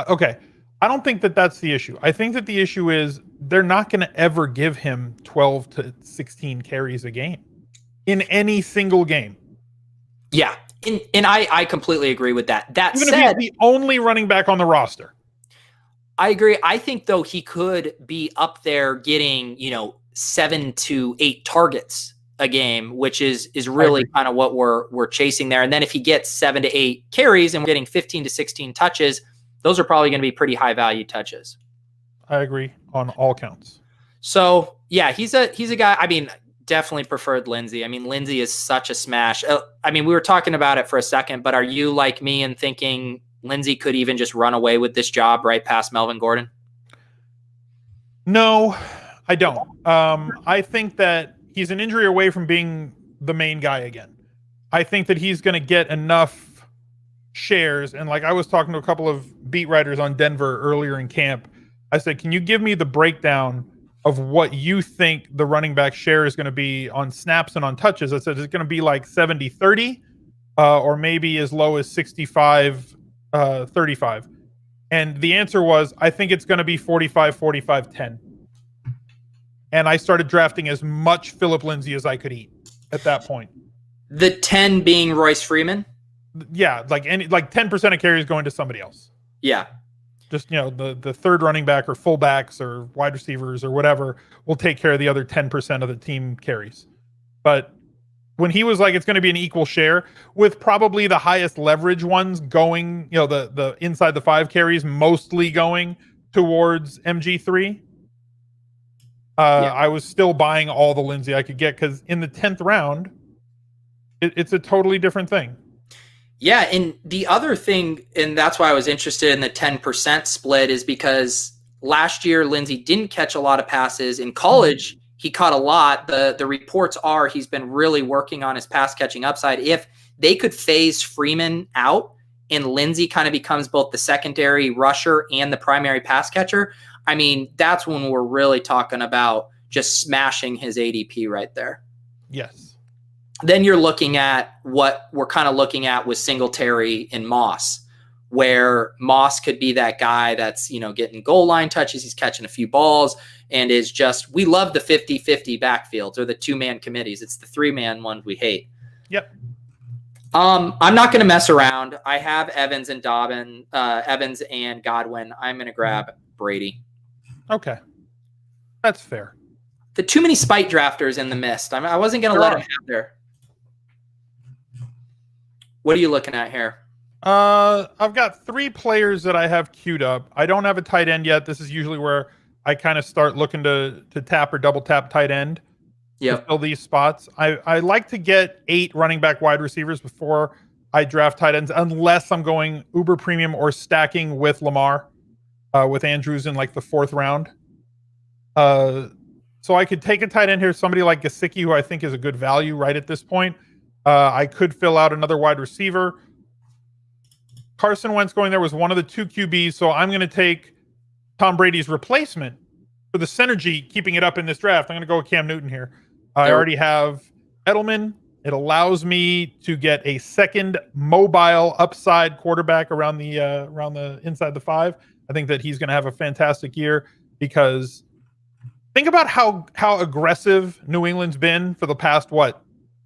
okay. I don't think that that's the issue. I think that the issue is they're not going to ever give him 12 to 16 carries a game in any single game. Yeah. And I completely agree with that. That Even said, if he's the only running back on the roster. I agree. I think, though, he could be up there getting, 7 to 8 targets a game, which is really kind of what we're chasing there. And then if he gets 7 to 8 carries and we're getting 15 to 16 touches, those are probably going to be pretty high value touches. I agree on all counts. So yeah, he's a guy. I mean, definitely preferred Lindsey. I mean, Lindsey is such a smash. I mean, we were talking about it for a second, but are you like me and thinking Lindsey could even just run away with this job right past Melvin Gordon? No, I don't. I think that he's an injury away from being the main guy again. I think that he's going to get enough shares. And like I was talking to a couple of beat writers on Denver earlier in camp, I said, can you give me the breakdown of what you think the running back share is going to be on snaps and on touches? I said, is it going to be like 70-30 or maybe as low as 65-35? And the answer was, I think it's going to be 45-45-10. And I started drafting as much Phillip Lindsay as I could eat at that point. The 10 being Royce Freeman? Yeah, like 10% of carries going to somebody else. Yeah. Just, the third running back or fullbacks or wide receivers or whatever will take care of the other 10% of the team carries. But when he was like, it's going to be an equal share with probably the highest leverage ones going, the inside the 5 carries mostly going towards MG3. I was still buying all the Lindsay I could get because in the 10th round, it's a totally different thing. Yeah, and the other thing, and that's why I was interested in the 10% split, is because last year Lindsey didn't catch a lot of passes. In college, he caught a lot. The reports are he's been really working on his pass catching upside. If they could phase Freeman out and Lindsey kind of becomes both the secondary rusher and the primary pass catcher, I mean, that's when we're really talking about just smashing his ADP right there. Yes. Then you're looking at what we're kind of looking at with Singletary and Moss, where Moss could be that guy that's, getting goal line touches. He's catching a few balls and is just, we love the 50-50 backfields or the 2-man committees. It's the 3-man ones we hate. Yep. I'm not going to mess around. I have Evans and Godwin. I'm going to grab Brady. Okay. That's fair. The too many spite drafters in the mist. I wasn't going to let him have there. What are you looking at here? I've got 3 players that I have queued up. I don't have a tight end yet. This is usually where I kind of start looking to tap or double tap tight end to fill these spots. I like to get 8 running back wide receivers before I draft tight ends, unless I'm going uber premium or stacking with Lamar, with Andrews in like the 4th round. So I could take a tight end here, somebody like Gesicki, who I think is a good value right at this point. I could fill out another wide receiver. Carson Wentz going there was one of the 2 QBs, so I'm going to take Tom Brady's replacement for the synergy, keeping it up in this draft. I'm going to go with Cam Newton here. I already have Edelman. It allows me to get a second mobile upside quarterback around the inside the 5. I think that he's going to have a fantastic year because think about how aggressive New England's been for the past,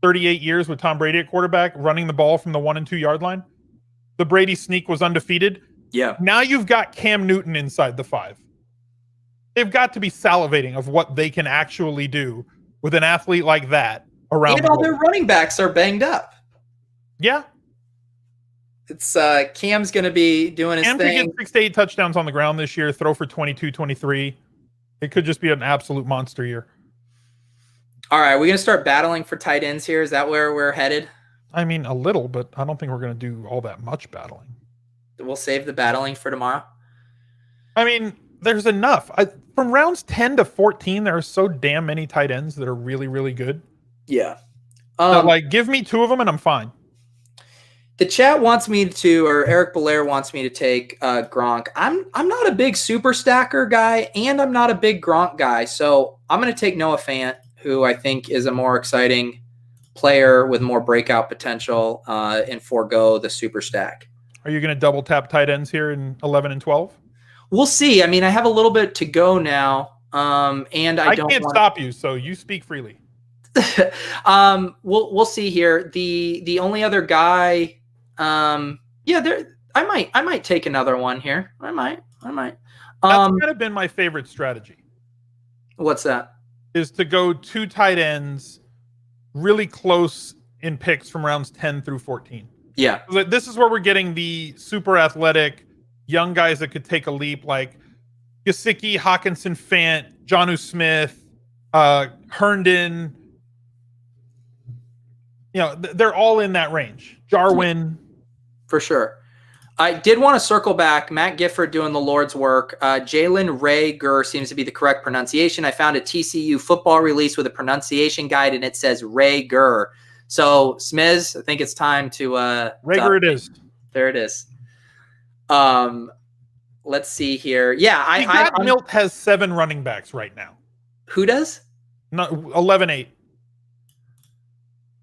38 years with Tom Brady at quarterback, running the ball from the 1 and 2 yard line. The Brady sneak was undefeated. Yeah. Now you've got Cam Newton inside the 5. They've got to be salivating of what they can actually do with an athlete like that around. And all their running backs are banged up. Yeah. It's Cam's going to be doing his thing. Cam could get 6 to 8 touchdowns on the ground this year, throw for 22, 23. It could just be an absolute monster year. All right, we're going to start battling for tight ends here. Is that where we're headed? I mean, a little, but I don't think we're going to do all that much battling. We'll save the battling for tomorrow. I mean, there's enough. From rounds 10 to 14, there are so damn many tight ends that are really, really good. Yeah. So, like, give me 2 of them and I'm fine. The chat wants me to, or Eric Belair wants me to take Gronk. I'm not a big super stacker guy, and I'm not a big Gronk guy. So I'm going to take Noah Fant, who I think is a more exciting player with more breakout potential, and forego the super stack. Are you going to double tap tight ends here in 11 and 12? We'll see. I mean, I have a little bit to go now, and I can't stop you, so you speak freely. We'll see here. The only other guy, I might take another one here. I might. That's kind of been my favorite strategy. What's that? Is to go 2 tight ends really close in picks from rounds 10 through 14. Yeah. This is where we're getting the super athletic young guys that could take a leap, like Gesicki, Hawkinson, Fant, Jonnu Smith, Herndon. You know, they're all in that range. Jarwin. For sure. I did want to circle back. Matt Gifford doing the Lord's work. Jalen Rager seems to be the correct pronunciation. I found a TCU football release with a pronunciation guide, and it says Rager. So, Smiz, I think it's time to Rager it is. There it is. Let's see here. Yeah, Milt has 7 running backs right now. Who does? Not 11-8.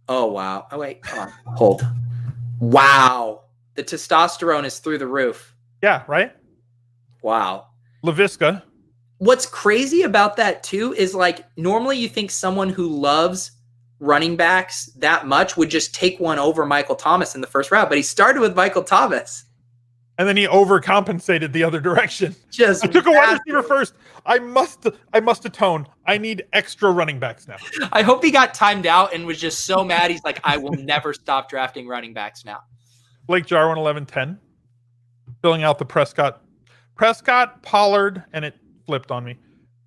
Oh, wow. Oh, wait. Come on. Hold. Wow. The testosterone is through the roof. Yeah, right? Wow. LaVisca. What's crazy about that, too, is like normally you think someone who loves running backs that much would just take one over Michael Thomas in the first round, but he started with Michael Thomas. And then he overcompensated the other direction. I took a wide receiver first. I must atone. I need extra running backs now. I hope he got timed out and was just so mad. He's like, I will never stop drafting running backs now. Blake Jarwin, 11-10. Filling out the Prescott, Pollard, and it flipped on me.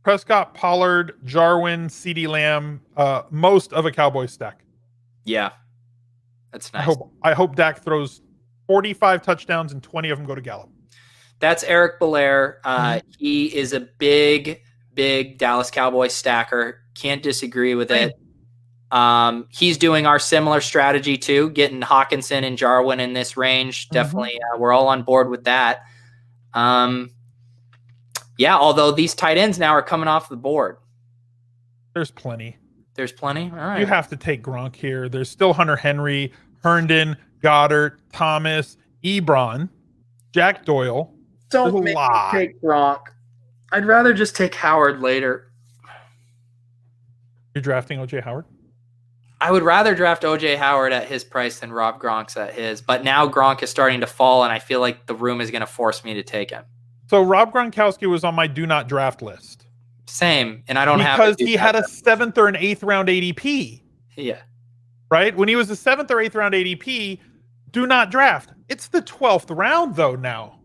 Prescott, Pollard, Jarwin, CeeDee Lamb, most of a Cowboys stack. Yeah. That's nice. I hope Dak throws 45 touchdowns and 20 of them go to Gallup. That's Eric Belair. He is a big Dallas Cowboys stacker. Can't disagree with it. He's doing our similar strategy too, getting Hawkinson and Jarwin in this range. Definitely, we're all on board with that. Yeah, although these tight ends now are coming off the board. There's plenty. All right. You have to take Gronk here. There's still Hunter Henry, Herndon, Goddard, Thomas, Ebron, Jack Doyle. Don't make me take Gronk. I'd rather just take Howard later. You're drafting O.J. Howard? I would rather draft O.J. Howard at his price than Rob Gronk's at his. But now Gronk is starting to fall, and I feel like the room is going to force me to take him. So Rob Gronkowski was on my do not draft list. Same, and I don't have because he had a 7th or an 8th round ADP. Yeah. Right? When he was a 7th or 8th round ADP, do not draft. It's the 12th round, though, now.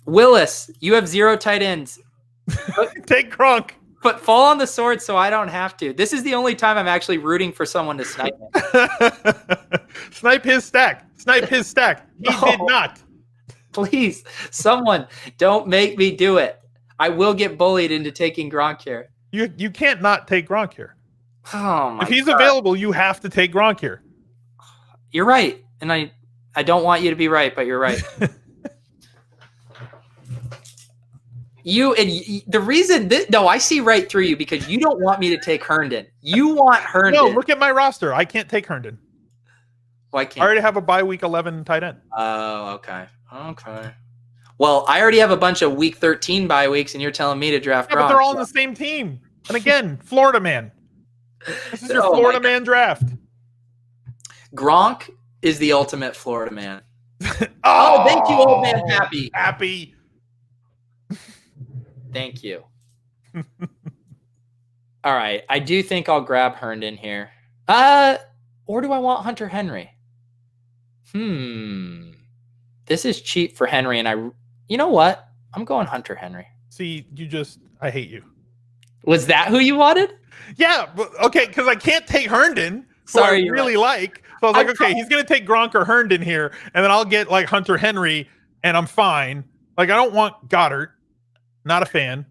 Willis, you have 0 tight ends. Take Gronk. But fall on the sword so I don't have to. This is the only time I'm actually rooting for someone to snipe me. Snipe his stack. He did not. Please, someone, don't make me do it. I will get bullied into taking Gronk here. You can't not take Gronk here. Oh my If he's God. available, you have to take Gronk here. You're right. And I don't want you to be right, but you're right. The reason I see right through you because you don't want me to take Herndon. You want Herndon. No, look at my roster. I can't take Herndon. Why can't I already have a bye week 11 tight end. Oh, okay. Well, I already have a bunch of week 13 bye weeks, and you're telling me to draft Gronk. But they're all on the same team. And again, Florida man. This is your Florida man draft. Gronk is the ultimate Florida man. Oh, thank you, old man Happy. Happy. Thank you. All right. I do think I'll grab Herndon here. Or do I want Hunter Henry? This is cheap for Henry, and you know what? I'm going Hunter Henry. See, I hate you. Was that who you wanted? Yeah, okay, because I can't take Herndon, who Sorry, I really like. So I was like, okay, he's going to take Gronk or Herndon here, and then I'll get like Hunter Henry, and I'm fine. Like, I don't want Goddard. Not a fan.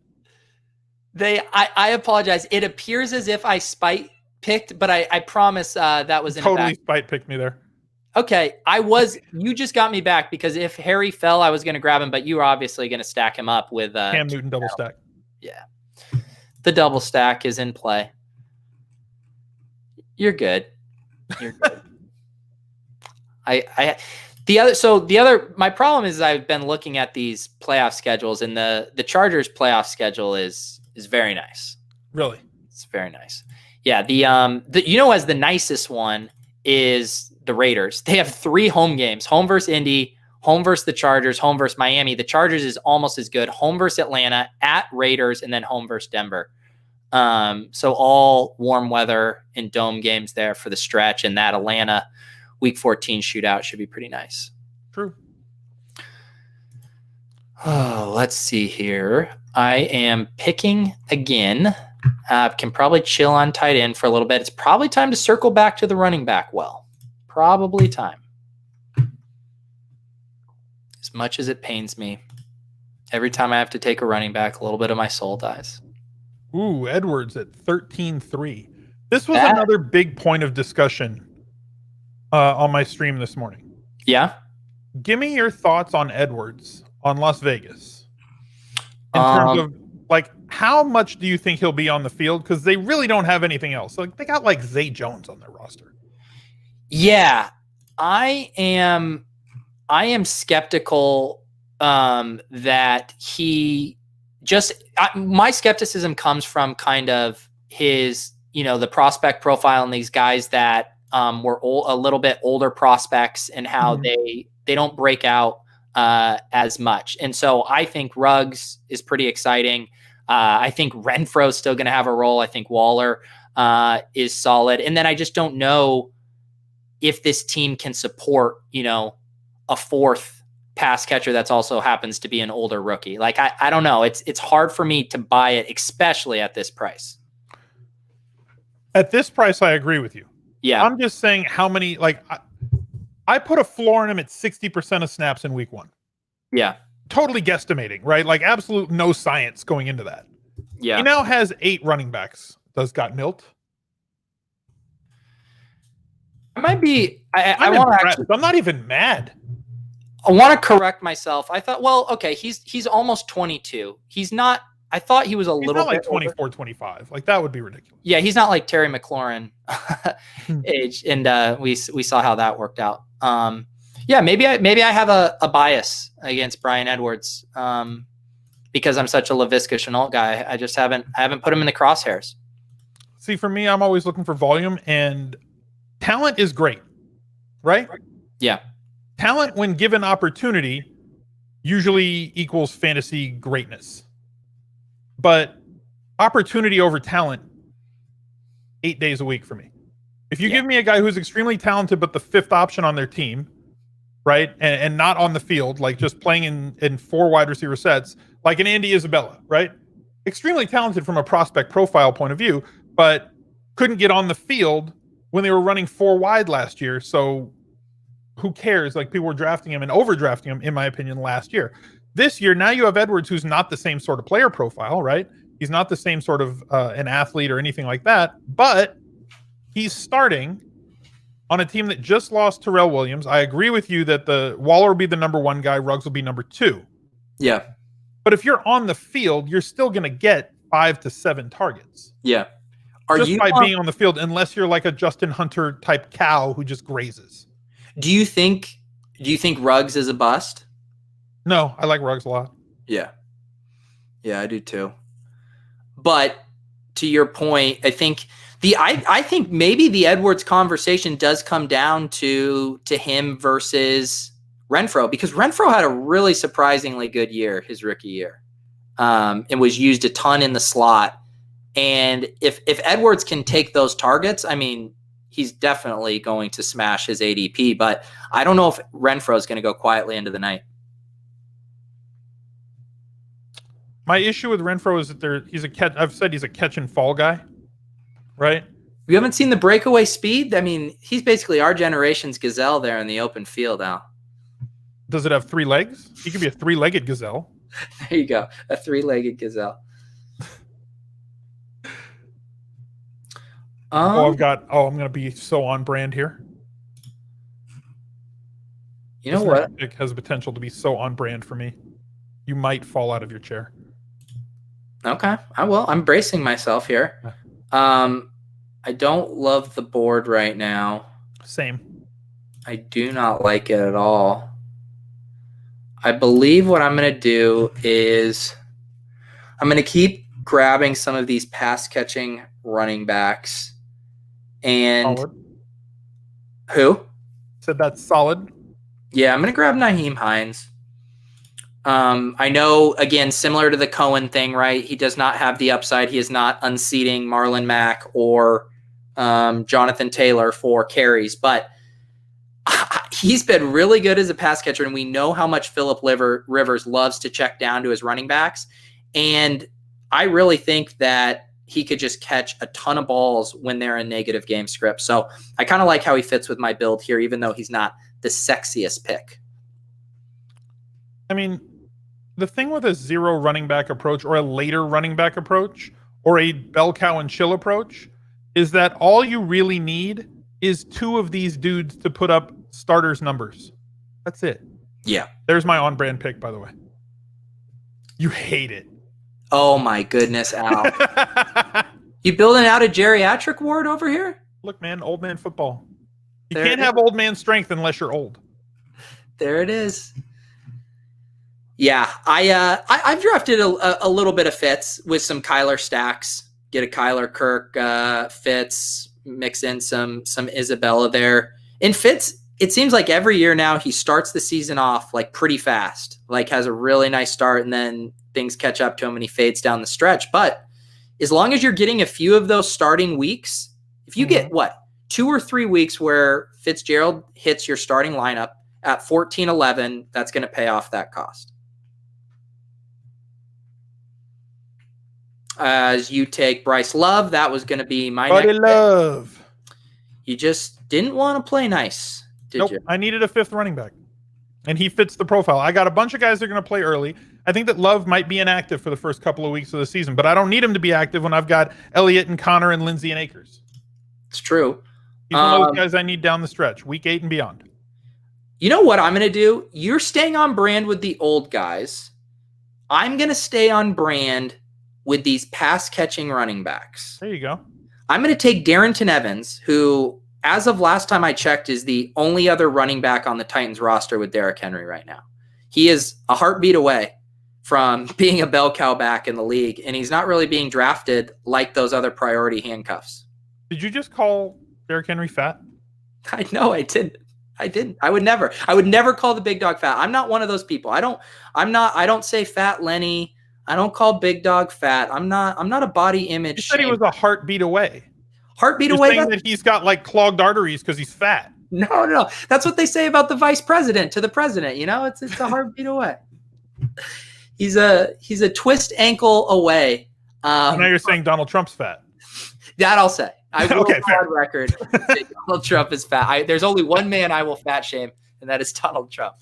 I apologize. It appears as if I spiked picked, but I promise that was in Totally a back. spite picked me there. Okay, you just got me back because if Harry fell, I was going to grab him, but you were obviously going to stack him up with Cam Newton double stack. Yeah. The double stack is in play. You're good. You're good. My problem is I've been looking at these playoff schedules, and the Chargers playoff schedule is very nice. Really? It's very nice. Yeah, as the nicest one is the Raiders. They have 3 home games: home versus Indy, home versus the Chargers, home versus Miami. The Chargers is almost as good: home versus Atlanta, at Raiders, and then home versus Denver. So all warm weather and dome games there for the stretch, and that Atlanta Week 14 shootout should be pretty nice. True. Oh, let's see here. I am picking again. Can probably chill on tight end for a little bit. It's probably time to circle back to the running back well. Probably time. As much as it pains me, every time I have to take a running back, a little bit of my soul dies. Ooh, Edwards at 13-3. This was another big point of discussion on my stream this morning. Yeah? Give me your thoughts on Edwards on Las Vegas. In terms of, like, how much do you think he'll be on the field? Because they really don't have anything else. Like, they got, like, Zay Jones on their roster. Yeah. I am skeptical that he my skepticism comes from kind of his, the prospect profile and these guys that were a little bit older prospects and how they don't break out as much. And so I think Ruggs is pretty exciting. I think Renfro's still going to have a role. I think Waller is solid. And then I just don't know if this team can support, a fourth pass catcher that's also happens to be an older rookie. Like, I don't know. It's hard for me to buy it, especially at this price. At this price, I agree with you. Yeah. I'm just saying how many, like, I put a floor on him at 60% of snaps in week 1. Yeah. Totally guesstimating, right? Like, absolute no science going into that. Yeah. He now has 8 running backs. Does got Milt? I might be. I want to actually. I'm not even mad. I want to correct myself. I thought, well, okay, he's almost 22. He's not. I thought he was a little not like bit 24, older. 25. Like, that would be ridiculous. Yeah, he's not like Terry McLaurin age, and we saw how that worked out. Yeah, maybe I have a bias against Bryan Edwards because I'm such a Laviska Shenault guy. I just haven't put him in the crosshairs. See, for me, I'm always looking for volume, and talent is great, right? Yeah. Talent, when given opportunity, usually equals fantasy greatness. But opportunity over talent, 8 days a week for me. If you give me a guy who's extremely talented, but the 5th option on their team, right, and not on the field, like just playing in 4 wide receiver sets, like an Andy Isabella, right? Extremely talented from a prospect profile point of view, but couldn't get on the field when they were running 4 wide last year. So who cares? Like, people were drafting him and overdrafting him, in my opinion, last year. This year, now you have Edwards, who's not the same sort of player profile, right? He's not the same sort of an athlete or anything like that, but he's starting on a team that just lost Terrell Williams. I agree with you that the Waller will be the number 1 guy, Ruggs will be number 2. Yeah. But if you're on the field, you're still going to get 5 to 7 targets. Yeah. Just by being on the field, unless you're like a Justin Hunter type cow who just grazes. Do you think Ruggs is a bust? No, I like Ruggs a lot. Yeah. Yeah, I do too. But to your point, I think I think maybe the Edwards conversation does come down to him versus Renfro, because Renfro had a really surprisingly good year his rookie year, and was used a ton in the slot. And if Edwards can take those targets, I mean, he's definitely going to smash his ADP. But I don't know if Renfro is going to go quietly into the night. My issue with Renfro is that I've said he's a catch and fall guy, right? You haven't seen the breakaway speed? I mean, he's basically our generation's gazelle there in the open field, Al. Does it have 3 legs? He could be a 3-legged gazelle. There you go. A 3-legged gazelle. I'm gonna be so on brand here. You know This what? next pick has the potential to be so on brand for me. You might fall out of your chair. Okay, I will. I'm bracing myself here. I don't love the board right now. Same. I do not like it at all. I believe what I'm going to do is I'm going to keep grabbing some of these pass catching running backs. And Solid. who? Said that's solid. Yeah, I'm going to grab Naheem Hines. I know, again, similar to the Cohen thing, right? He does not have the upside. He is not unseating Marlon Mack or Jonathan Taylor for carries, but he's been really good as a pass catcher, and we know how much Phillip Rivers loves to check down to his running backs. And I really think that he could just catch a ton of balls when they're in negative game script. So I kind of like how he fits with my build here, even though he's not the sexiest pick. I mean, the thing with a zero running back approach or a later running back approach or a bell cow and chill approach is that all you really need is two of these dudes to put up starters numbers. That's it. Yeah. There's my on brand pick, by the way. You hate it. Oh my goodness, Al. You building out a geriatric ward over here? Look, man, old man football. You There can't have old man strength unless you're old. There it is. Yeah, I've drafted a little bit of Fitz with some Kyler stacks. Get a Kyler Kirk Fitz, mix in some Isabella there. And Fitz, it seems like every year now he starts the season off like pretty fast, like has a really nice start, and then things catch up to him and he fades down the stretch. But as long as you're getting a few of those starting weeks, if you get 2 or 3 weeks where Fitzgerald hits your starting lineup at 14-11, that's going to pay off that cost. As you take Bryce Love, that was going to be my Buddy next Love. pick. You just didn't want to play nice, did you? I needed a fifth running back, and he fits the profile. I got a bunch of guys that are going to play early. I think that Love might be inactive for the first couple of weeks of the season, but I don't need him to be active when I've got Elliott and Connor and Lindsey and Akers. It's true. He's one of those guys I need down the stretch, week 8 and beyond. You know what I'm going to do? You're staying on brand with the old guys. I'm going to stay on brand with these pass-catching running backs. There you go. I'm going to take Darrington Evans, who, as of last time I checked, is the only other running back on the Titans roster with Derrick Henry right now. He is a heartbeat away from being a bell cow back in the league, and he's not really being drafted like those other priority handcuffs. Did you just call Derrick Henry fat? I know I didn't. I would never call the big dog fat. I'm not one of those people. I don't say fat Lenny. I don't call big dog fat. I'm not a body image. You said he was a heartbeat away. Heartbeat You're away. saying that he's got like clogged arteries because he's fat. No. That's what they say about the vice president to the president. You know, it's a heartbeat away. He's a twist ankle away. Now you're saying Donald Trump's fat. That I'll say. I will Okay, go on record say Donald Trump is fat. There's only one man I will fat shame, and that is Donald Trump.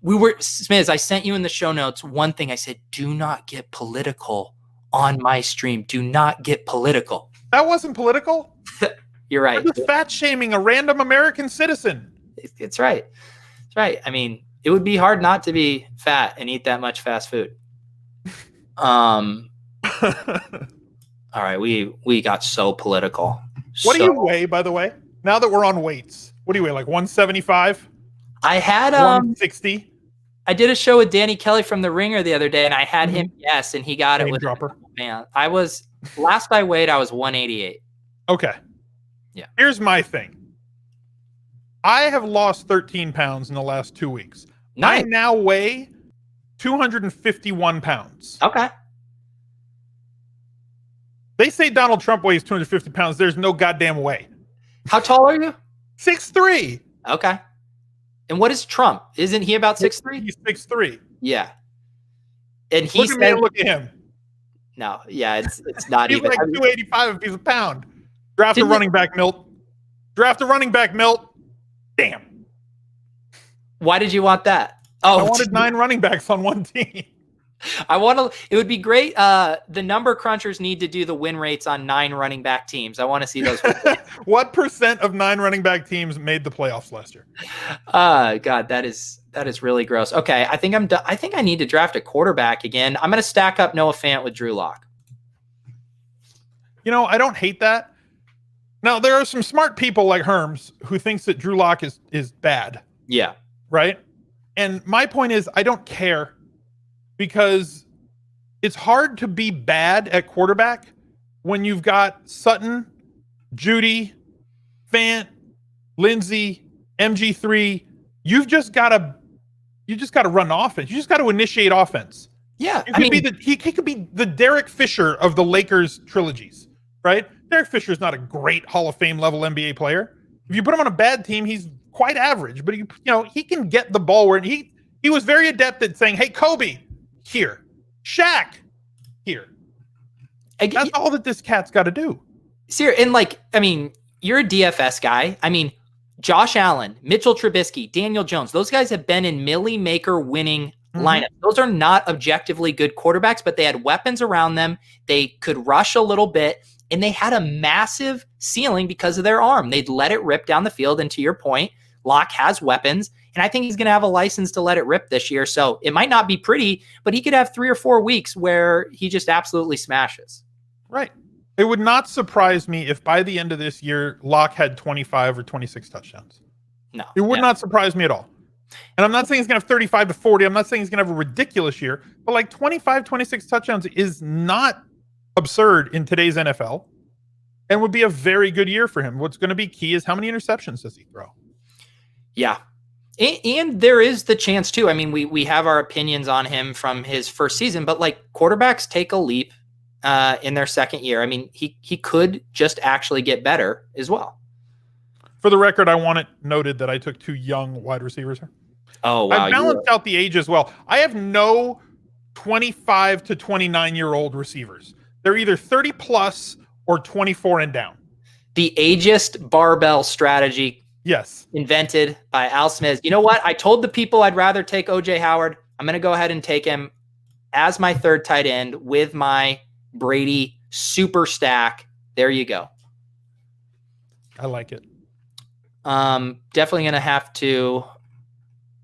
Smiz, I sent you in the show notes one thing. I said, do not get political on my stream. Do not get political. That wasn't political. You're right. I was fat shaming a random American citizen. It's right. It's right. I mean, it would be hard not to be fat and eat that much fast food. All right, we got so political. What do you weigh, by the way? Now that we're on weights, what do you weigh? Like 175? I had 160? I did a show with Danny Kelly from The Ringer the other day, and I had him guess, and he got it with dropper. Man, last I weighed, I was 188. Okay. Yeah. Here's my thing. I have lost 13 pounds in the last 2 weeks. Nice. I now weigh 251 pounds. Okay. They say Donald Trump weighs 250 pounds. There's no goddamn way. How tall are you? 6'3". Okay. And what is Trump? Isn't he about 6'3"? He's 6'3". Yeah. And he look at me and look at him. No, yeah, it's not he's even. Like 285 if he's a pound. Draft a running back, Milt. Draft a running back, Milt. Damn. Why did you want that? Oh, I wanted 9 running backs on one team. I want to. It would be great. The number crunchers need to do the win rates on 9 running back teams. I want to see those. What percent of 9 running back teams made the playoffs last year? God, that is really gross. Okay, I think I'm done. I think I need to draft a quarterback again. I'm going to stack up Noah Fant with Drew Lock. You know, I don't hate that. Now, there are some smart people like Herms who thinks that Drew Lock is bad. Yeah. Right? And my point is, I don't care, because it's hard to be bad at quarterback when you've got Sutton, Judy, Fant, Lindsey, MG3. You've just got to run offense. You just got to initiate offense. Yeah. He could be the Derek Fisher of the Lakers trilogies, right? Derek Fisher is not a great Hall of Fame level NBA player. If you put him on a bad team, he's quite average, but he can get the ball where he was very adept at saying, "Hey, Kobe, here. Shaq, here." That's all that this cat's got to do. And you're a DFS guy. Josh Allen, Mitchell Trubisky, Daniel Jones, those guys have been in Millie Maker winning lineups. Those are not objectively good quarterbacks, but they had weapons around them. They could rush a little bit, and they had a massive ceiling because of their arm. They'd let it rip down the field. And to your point, Locke has weapons, and I think he's going to have a license to let it rip this year. So it might not be pretty, but he could have 3 or 4 weeks where he just absolutely smashes. Right. It would not surprise me if by the end of this year, Locke had 25 or 26 touchdowns. No. It would not surprise me at all. And I'm not saying he's going to have 35 to 40. I'm not saying he's going to have a ridiculous year, but like 25, 26 touchdowns is not absurd in today's NFL and would be a very good year for him. What's going to be key is how many interceptions does he throw? Yeah. And there is the chance too. We have our opinions on him from his first season, but like quarterbacks take a leap in their second year. He could just actually get better as well. For the record, I want it noted that I took 2 young wide receivers here. Oh, wow. I balanced out the age as well. I have no 25 to 29-year-old receivers. They're either 30 plus or 24 and down. The ageist barbell strategy. Yes. Invented by Al Smith. You know what? I told the people I'd rather take OJ Howard. I'm going to go ahead and take him as my 3rd tight end with my Brady super stack. There you go. I like it. Definitely going to have to.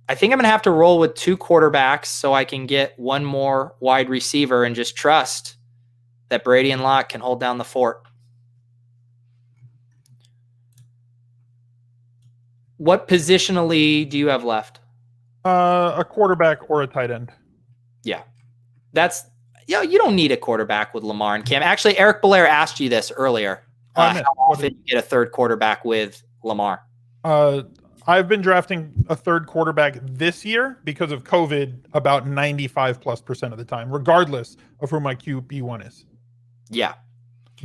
I think I'm going to have to roll with 2 quarterbacks so I can get 1 more wide receiver and just trust that Brady and Locke can hold down the fort. What positionally do you have left? A quarterback or a tight end. Yeah. You don't need a quarterback with Lamar and Cam. Actually, Eric Belair asked you this earlier. How often you get a 3rd quarterback with Lamar? I've been drafting a 3rd quarterback this year because of COVID about 95+% of the time, regardless of who my QB1 is. Yeah.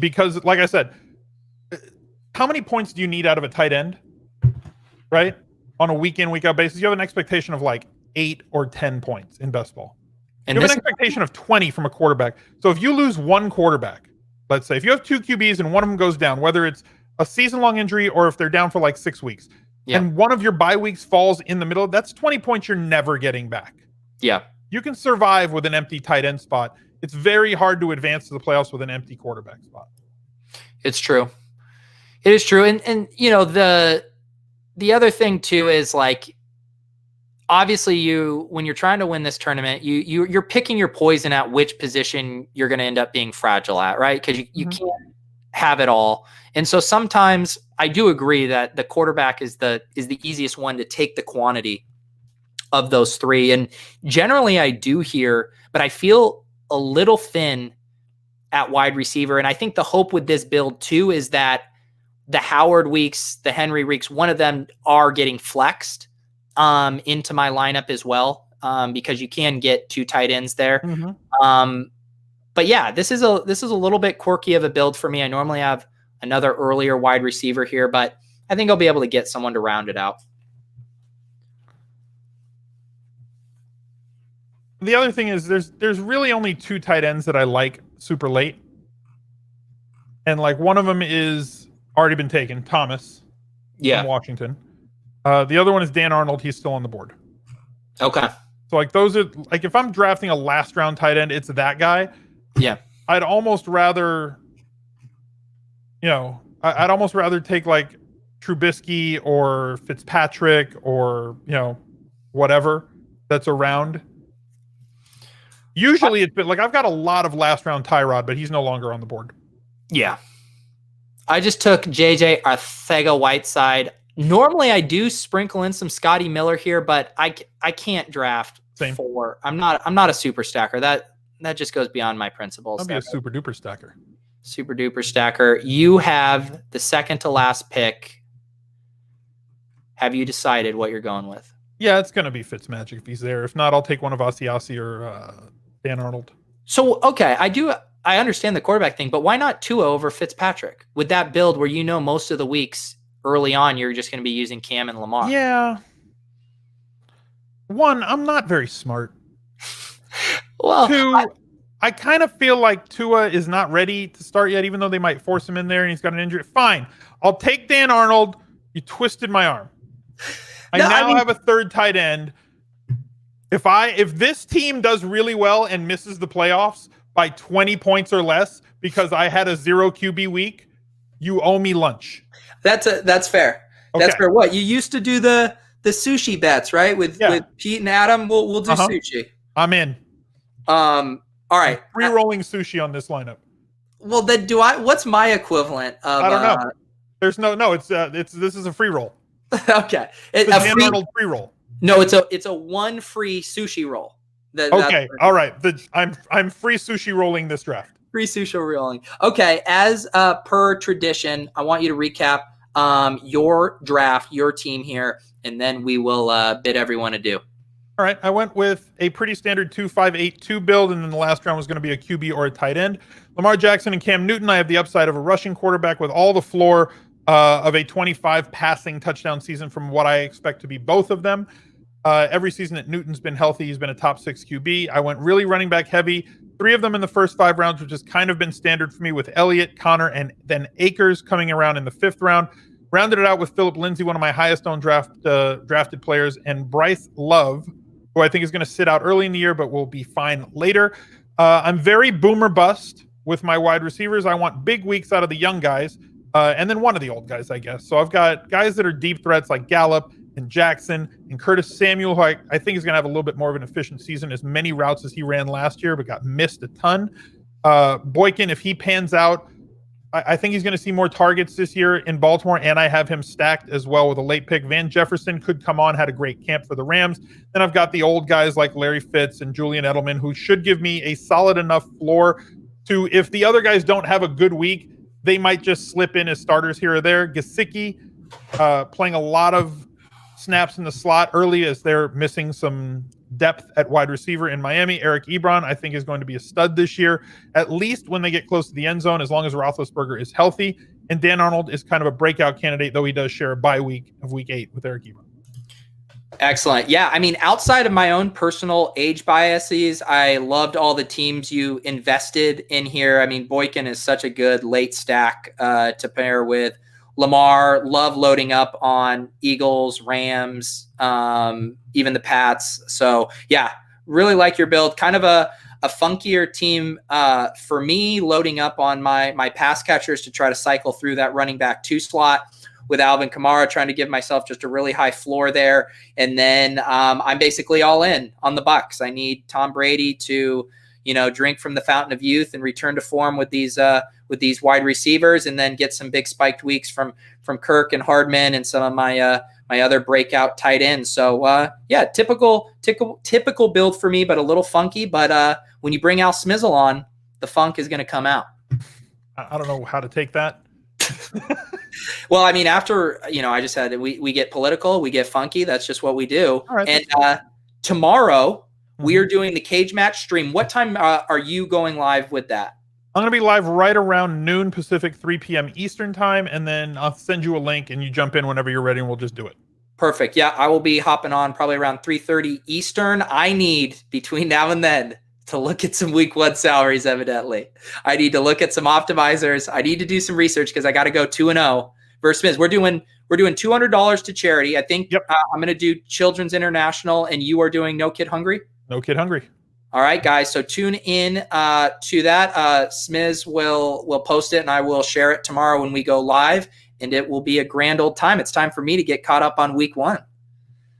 Because, like I said, how many points do you need out of a tight end? Right? On a week in, week out basis, you have an expectation of like 8 or 10 points in best ball. And you have an expectation of 20 from a quarterback. So if you lose 1 quarterback, let's say, if you have 2 QBs and one of them goes down, whether it's a season-long injury or if they're down for like 6 weeks, and one of your bye weeks falls in the middle, that's 20 points you're never getting back. Yeah. You can survive with an empty tight end spot. It's very hard to advance to the playoffs with an empty quarterback spot. It's true. It is true. And the other thing too is like, obviously when you're trying to win this tournament, you're picking your poison at which position you're going to end up being fragile at, right? Because you can't have it all. And so sometimes I do agree that the quarterback is the easiest one to take the quantity of those 3. And generally I do here, but I feel a little thin at wide receiver. And I think the hope with this build too is that the Howard weeks, the Henry weeks, one of them are getting flexed into my lineup as well, because you can get 2 tight ends there. But yeah, this is a little bit quirky of a build for me. I normally have another earlier wide receiver here, but I think I'll be able to get someone to round it out. The other thing is there's really only 2 tight ends that I like super late. And like one of them is already been taken, Thomas from Washington. The other one is Dan Arnold. He's still on the board. Okay. So like those are like if I'm drafting a last round tight end, it's that guy. Yeah. I'd almost rather, I'd almost rather take like Trubisky or Fitzpatrick or whatever that's around. Usually it's been like I've got a lot of last round Tyrod, but he's no longer on the board. Yeah. I just took JJ Arcega-Whiteside. Normally I do sprinkle in some Scotty Miller here, but I can't draft Same. 4. I'm not a super stacker. That just goes beyond my principles. I'll be a super duper stacker. Super duper stacker. You have the second to last pick. Have you decided what you're going with? Yeah, it's going to be Fitzmagic if he's there. If not, I'll take one of Asiasi or Dan Arnold. So, okay, I understand the quarterback thing, but why not Tua over Fitzpatrick? With that build where most of the weeks early on you're just going to be using Cam and Lamar. Yeah. One, I'm not very smart. Well, 2, I kind of feel like Tua is not ready to start yet, even though they might force him in there and he's got an injury. Fine. I'll take Dan Arnold. You twisted my arm. I have a third tight end. If this team does really well and misses the playoffs by 20 points or less because I had a 0 QB week, you owe me lunch. That's fair. Okay. That's fair. What you used to do the sushi bets, right? With Pete and Adam, we'll do sushi. I'm in. All right. Free rolling sushi on this lineup. Well, then what's my equivalent of? I don't know. There's no. This is a free roll. Okay. It's a Dan Arnold free roll. No, it's a one free sushi roll. Okay. All right. I'm free sushi rolling this draft. Free sushi rolling. Okay. As per tradition, I want you to recap your draft, your team here, and then we will bid everyone adieu. All right, I went with a pretty standard 2-5-8-2 build, and then the last round was going to be a QB or a tight end. Lamar Jackson and Cam Newton. I have the upside of a rushing quarterback with all the floor of a 25 passing touchdown season from what I expect to be both of them. Every season that Newton's been healthy, he's been a top 6 QB. I went really running back heavy. 3 of them in the first 5 rounds, which has kind of been standard for me with Elliott, Connor, and then Akers coming around in the 5th round. Rounded it out with Phillip Lindsay, one of my highest owned drafted players, and Bryce Love, who I think is going to sit out early in the year, but will be fine later. I'm very boomer bust with my wide receivers. I want big weeks out of the young guys, and then one of the old guys, I guess. So I've got guys that are deep threats like Gallup and Jackson and Curtis Samuel, who I think is going to have a little bit more of an efficient season, as many routes as he ran last year, but got missed a ton. Boykin, if he pans out, I think he's going to see more targets this year in Baltimore, and I have him stacked as well with a late pick. Van Jefferson could come on, had a great camp for the Rams. Then I've got the old guys like Larry Fitz and Julian Edelman, who should give me a solid enough floor to, if the other guys don't have a good week, they might just slip in as starters here or there. Gesicki playing a lot of snaps in the slot early as they're missing some depth at wide receiver in Miami. Eric Ebron, I think, is going to be a stud this year, at least when they get close to the end zone, as long as Roethlisberger is healthy. And Dan Arnold is kind of a breakout candidate, though he does share a bye week of week 8 with Eric Ebron. Excellent. Yeah, I mean, outside of my own personal age biases, I loved all the teams you invested in here. I mean, Boykin is such a good late stack to pair with Lamar. Love loading up on Eagles, Rams, even the Pats. So yeah, really like your build. Kind of a funkier team for me, loading up on my pass catchers to try to cycle through that running back 2 slot with Alvin Kamara, trying to give myself just a really high floor there. And then I'm basically all in on the Bucks. I need Tom Brady to, drink from the fountain of youth and return to form with these wide receivers, and then get some big spiked weeks from Kirk and Hardman and some of my other breakout tight ends. So yeah, typical build for me, but a little funky. But when you bring Al Smizzle on, the funk is going to come out. I don't know how to take that. Well, I mean, after, I just said we get political, we get funky. That's just what we do. All right, and tomorrow we are doing the cage match stream. What time are you going live with that? I'm going to be live right around noon Pacific, 3 p.m. Eastern time, and then I'll send you a link and you jump in whenever you're ready and we'll just do it. Perfect. Yeah, I will be hopping on probably around 3:30 Eastern. I need, between now and then, to look at some week 1 salaries, evidently. I need to look at some optimizers. I need to do some research because I got to go 2-0 versus Miz. We're doing We're doing $200 to charity. I think Yep. I'm going to do Children's International, and you are doing No Kid Hungry. No Kid Hungry. All right, guys. So tune in to that. Smiz will post it, and I will share it tomorrow when we go live, and it will be a grand old time. It's time for me to get caught up on week 1.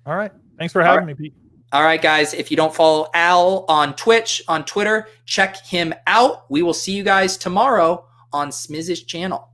All right. Thanks for having me, Pete. All right, guys. If you don't follow Al on Twitch, on Twitter, check him out. We will see you guys tomorrow on Smiz's channel.